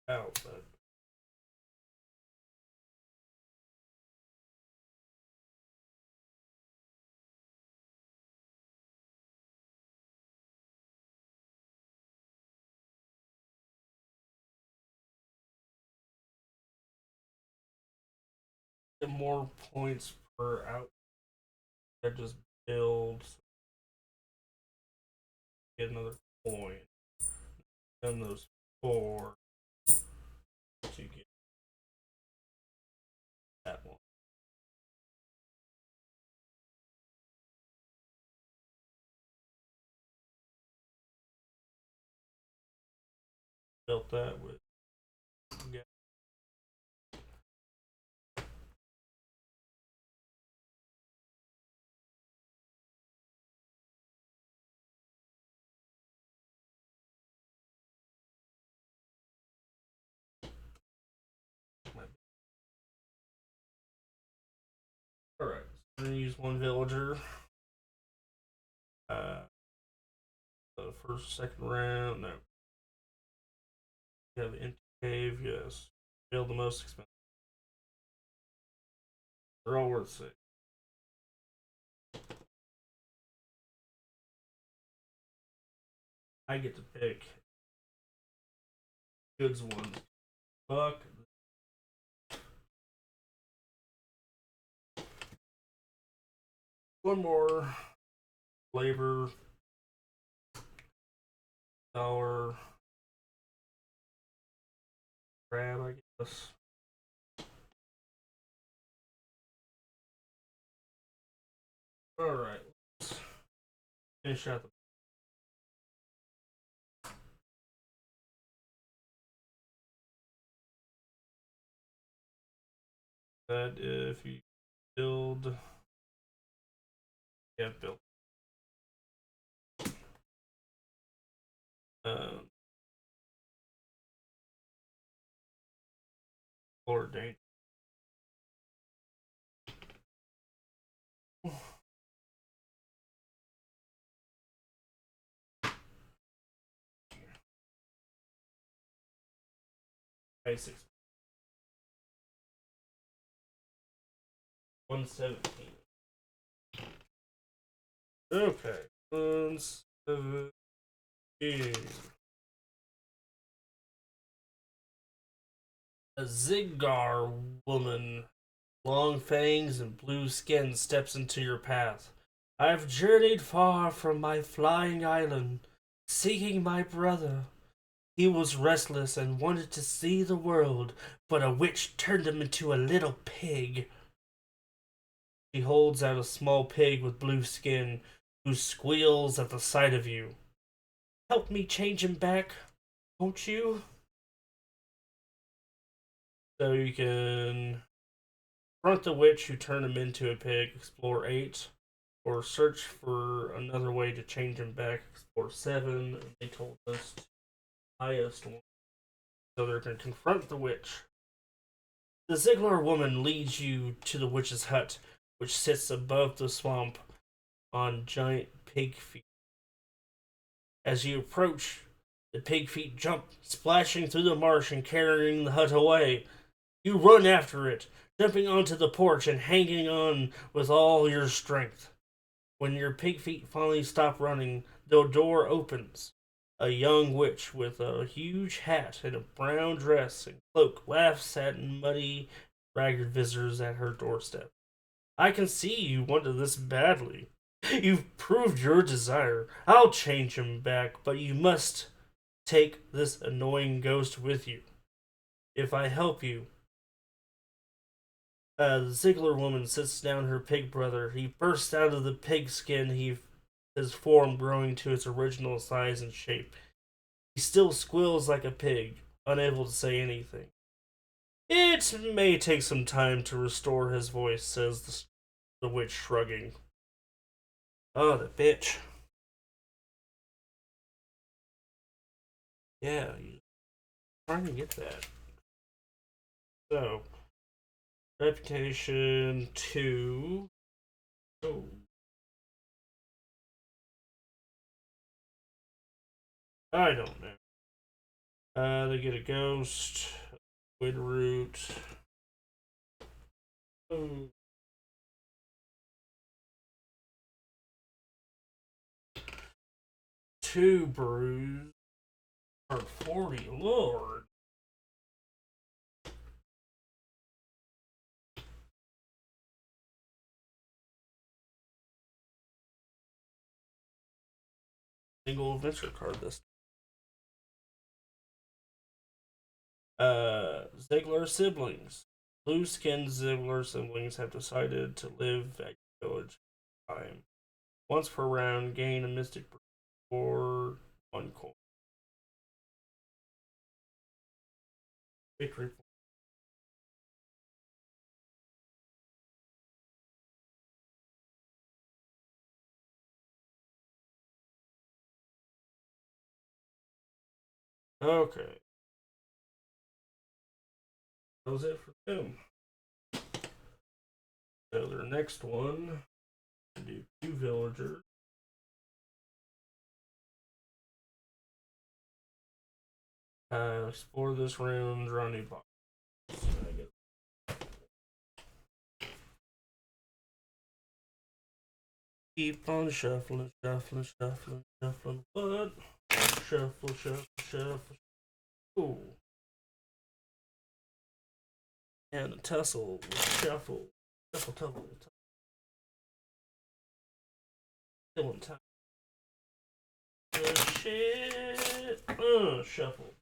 Out, but get more points per out. That just builds. Get another point. And those four to get that one. Built that with. Yeah. I'm gonna use one villager. The first, second round. No. You have empty cave. Yes. Build the most expensive. They're all worth it. I get to pick goods ones. Fuck. One more flavor. Dollar. Crab, I guess. Alright. Let's finish out the. That if you build. Yeah, build. Um, or date. Basics. 117. Okay. 117. A Ziggar woman, long fangs and blue skin, steps into your path. I've journeyed far from my flying island, seeking my brother. He was restless and wanted to see the world, but a witch turned him into a little pig. She holds out a small pig with blue skin, who squeals at the sight of you. Help me change him back, won't you? So you can confront the witch who turned him into a pig, explore 8, or search for another way to change him back, explore 7. And they told us the highest one. So they're going to confront the witch. The Ziglar woman leads you to the witch's hut, which sits above the swamp on giant pig feet. As you approach, the pig feet jump, splashing through the marsh and carrying the hut away. You run after it, jumping onto the porch and hanging on with all your strength. When your pig feet finally stop running, the door opens. A young witch with a huge hat and a brown dress and cloak laughs at muddy, ragged visitors at her doorstep. I can see you wanted this badly. You've proved your desire. I'll change him back, but you must take this annoying ghost with you. If I help you, the Ziegler woman sits down her pig brother. He bursts out of the pig skin, his form growing to its original size and shape. He still squeals like a pig, unable to say anything. It may take some time to restore his voice, says the witch, shrugging. Oh, the bitch. Yeah, you're trying to get that. So, reputation 2. Oh. I don't know. They get a ghost, wood root. Oh. 2 bruise. Or 40, Lord. Single adventure card this. Ziegler siblings. Blue skinned Ziegler siblings have decided to live at your village time. Once per round, gain a mystic or 1 coin. Victory. Okay. That was it for them. So their next one, do 2 villagers. Explore this room, draw new box. Keep on shuffling, shuffling, shuffling, shuffling. What? Shuffle, shuffle, shuffle. Ooh. And a tussle, shuffle, shuffle, tussle, killing time. Shit. Shuffle.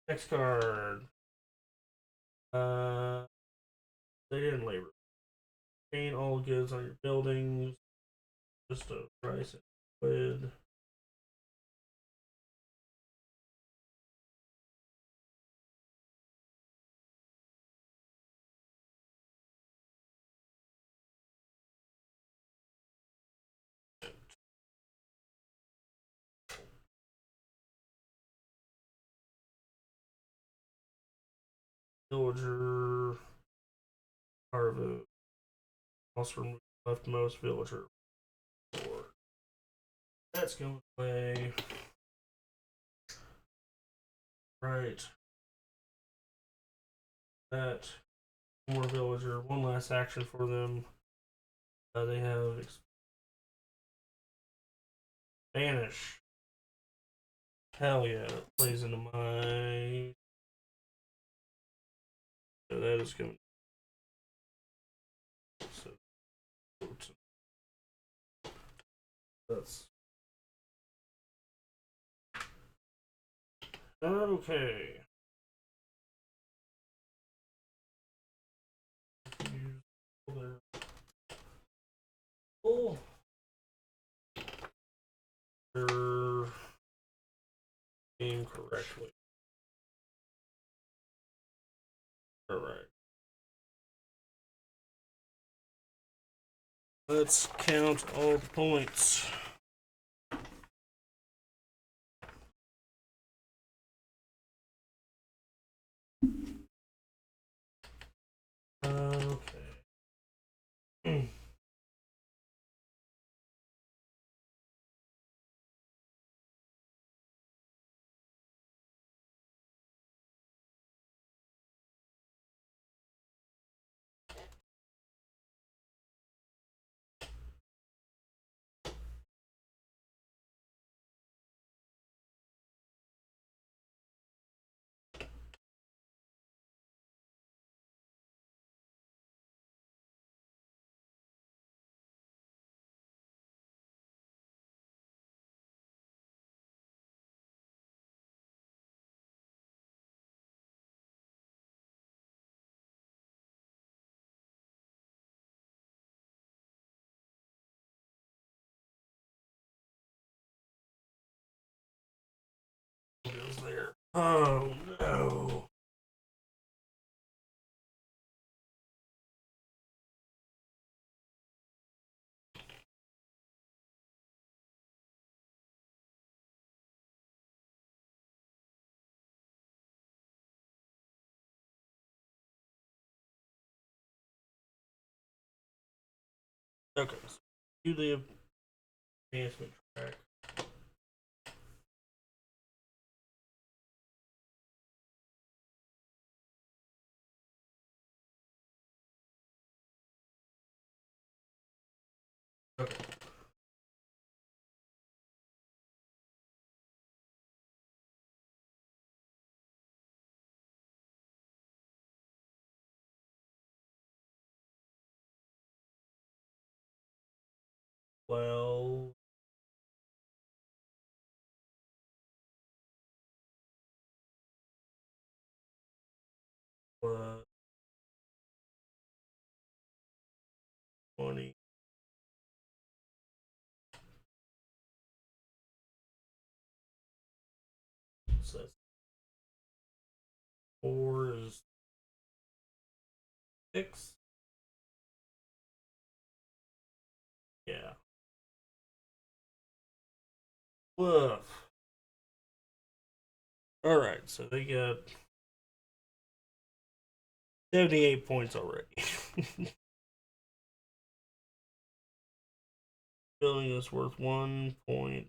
Next card. They didn't labor. Gain all goods on your buildings. Just a price quid. Villager. Harvest. Also remove leftmost villager. That's going away. Right. That. More villager. One last action for them. They have Spanish. Hell yeah, it plays into my. So that is going to. So that's okay. Oh, they're incorrectly. All right. Let's count all the points. Okay. Goes there. Oh no. Okay. So do the advancement track. Okay. Well. Uh, 20. So that's 4 is 6. Yeah. Woof. All right. So they got 78 points already. building is worth 1 point.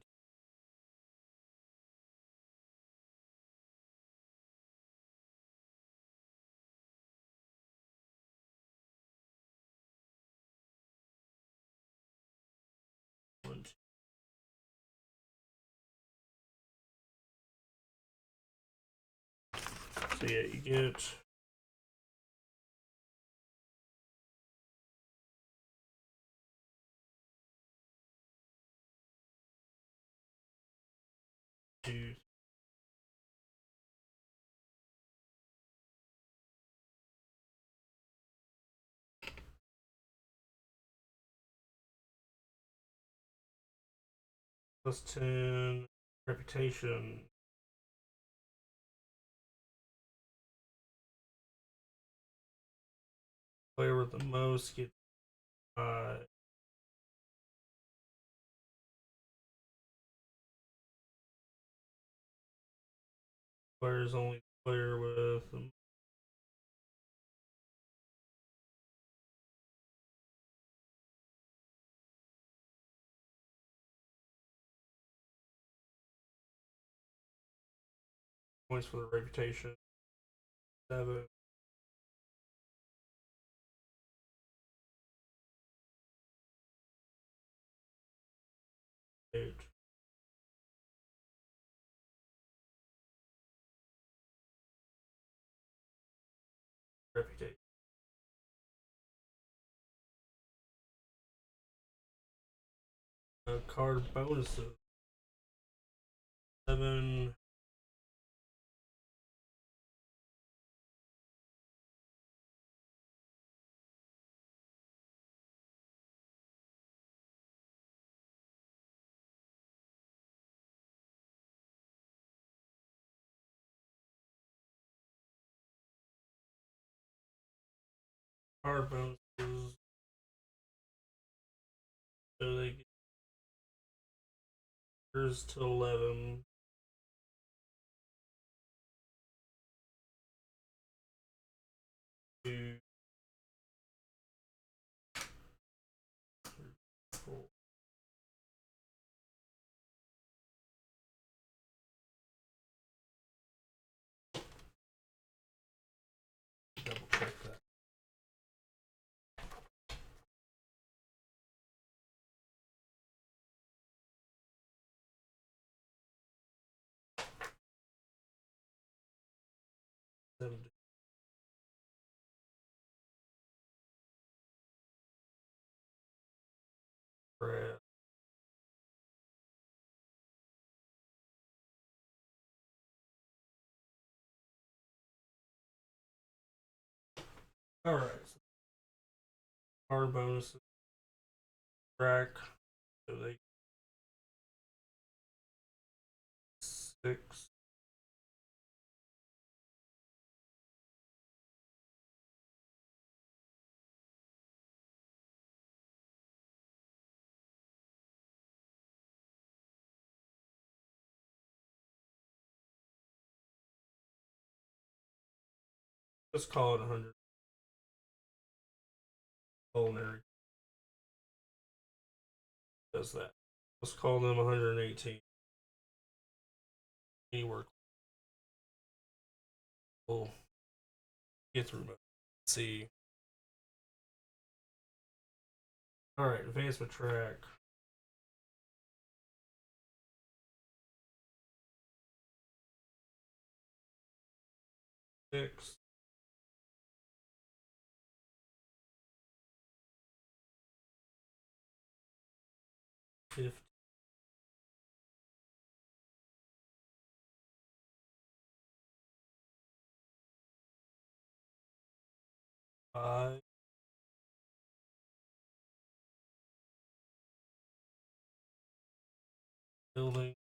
So yeah, you get two. Plus 10 reputation. Player with the most get players only player with points for the reputation. 7. Eight. Reputation. Card bonuses. 7. Card bonuses. So they get yours to 11. Two. Four. Double check that. Seven. Brad. All right. So card bonuses. Track. So they 6. Let's call it 100. Culinary does that. Let's call them 118. Any work. We'll get through. Let's see. All right, advancement track. 6. 50. 5. Building.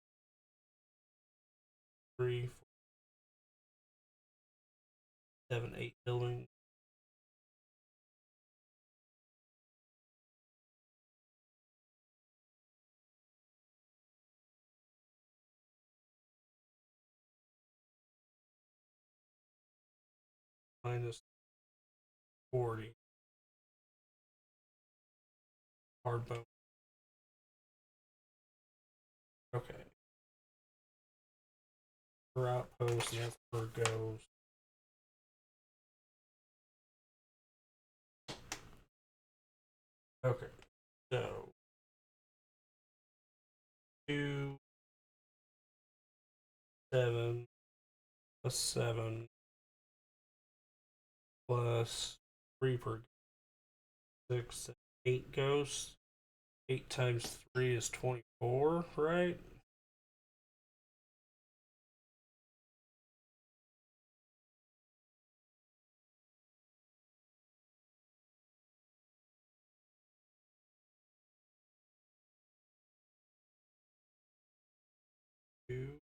3. 4, 7. 8 building. Minus 40. Hard bone. per outpost, and that's per ghost. Okay, so 2, 7 plus 7 plus 3 per 6, 8 ghosts. 8 times 3 is 24, right? Two.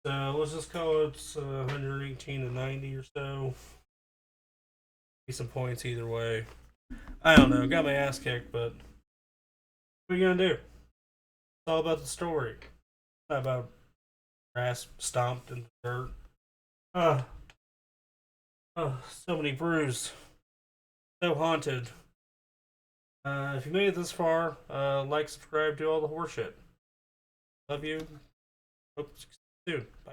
So let's just call it 118 to 90 or so. Be some points either way. I don't know. Got my ass kicked, but what are you gonna do? It's all about the story. Not about grass stomped in the dirt. Ah, so many bruised. So haunted. If you made it this far, like, subscribe, do all the horseshit. Love you. Hope to see you soon. Bye.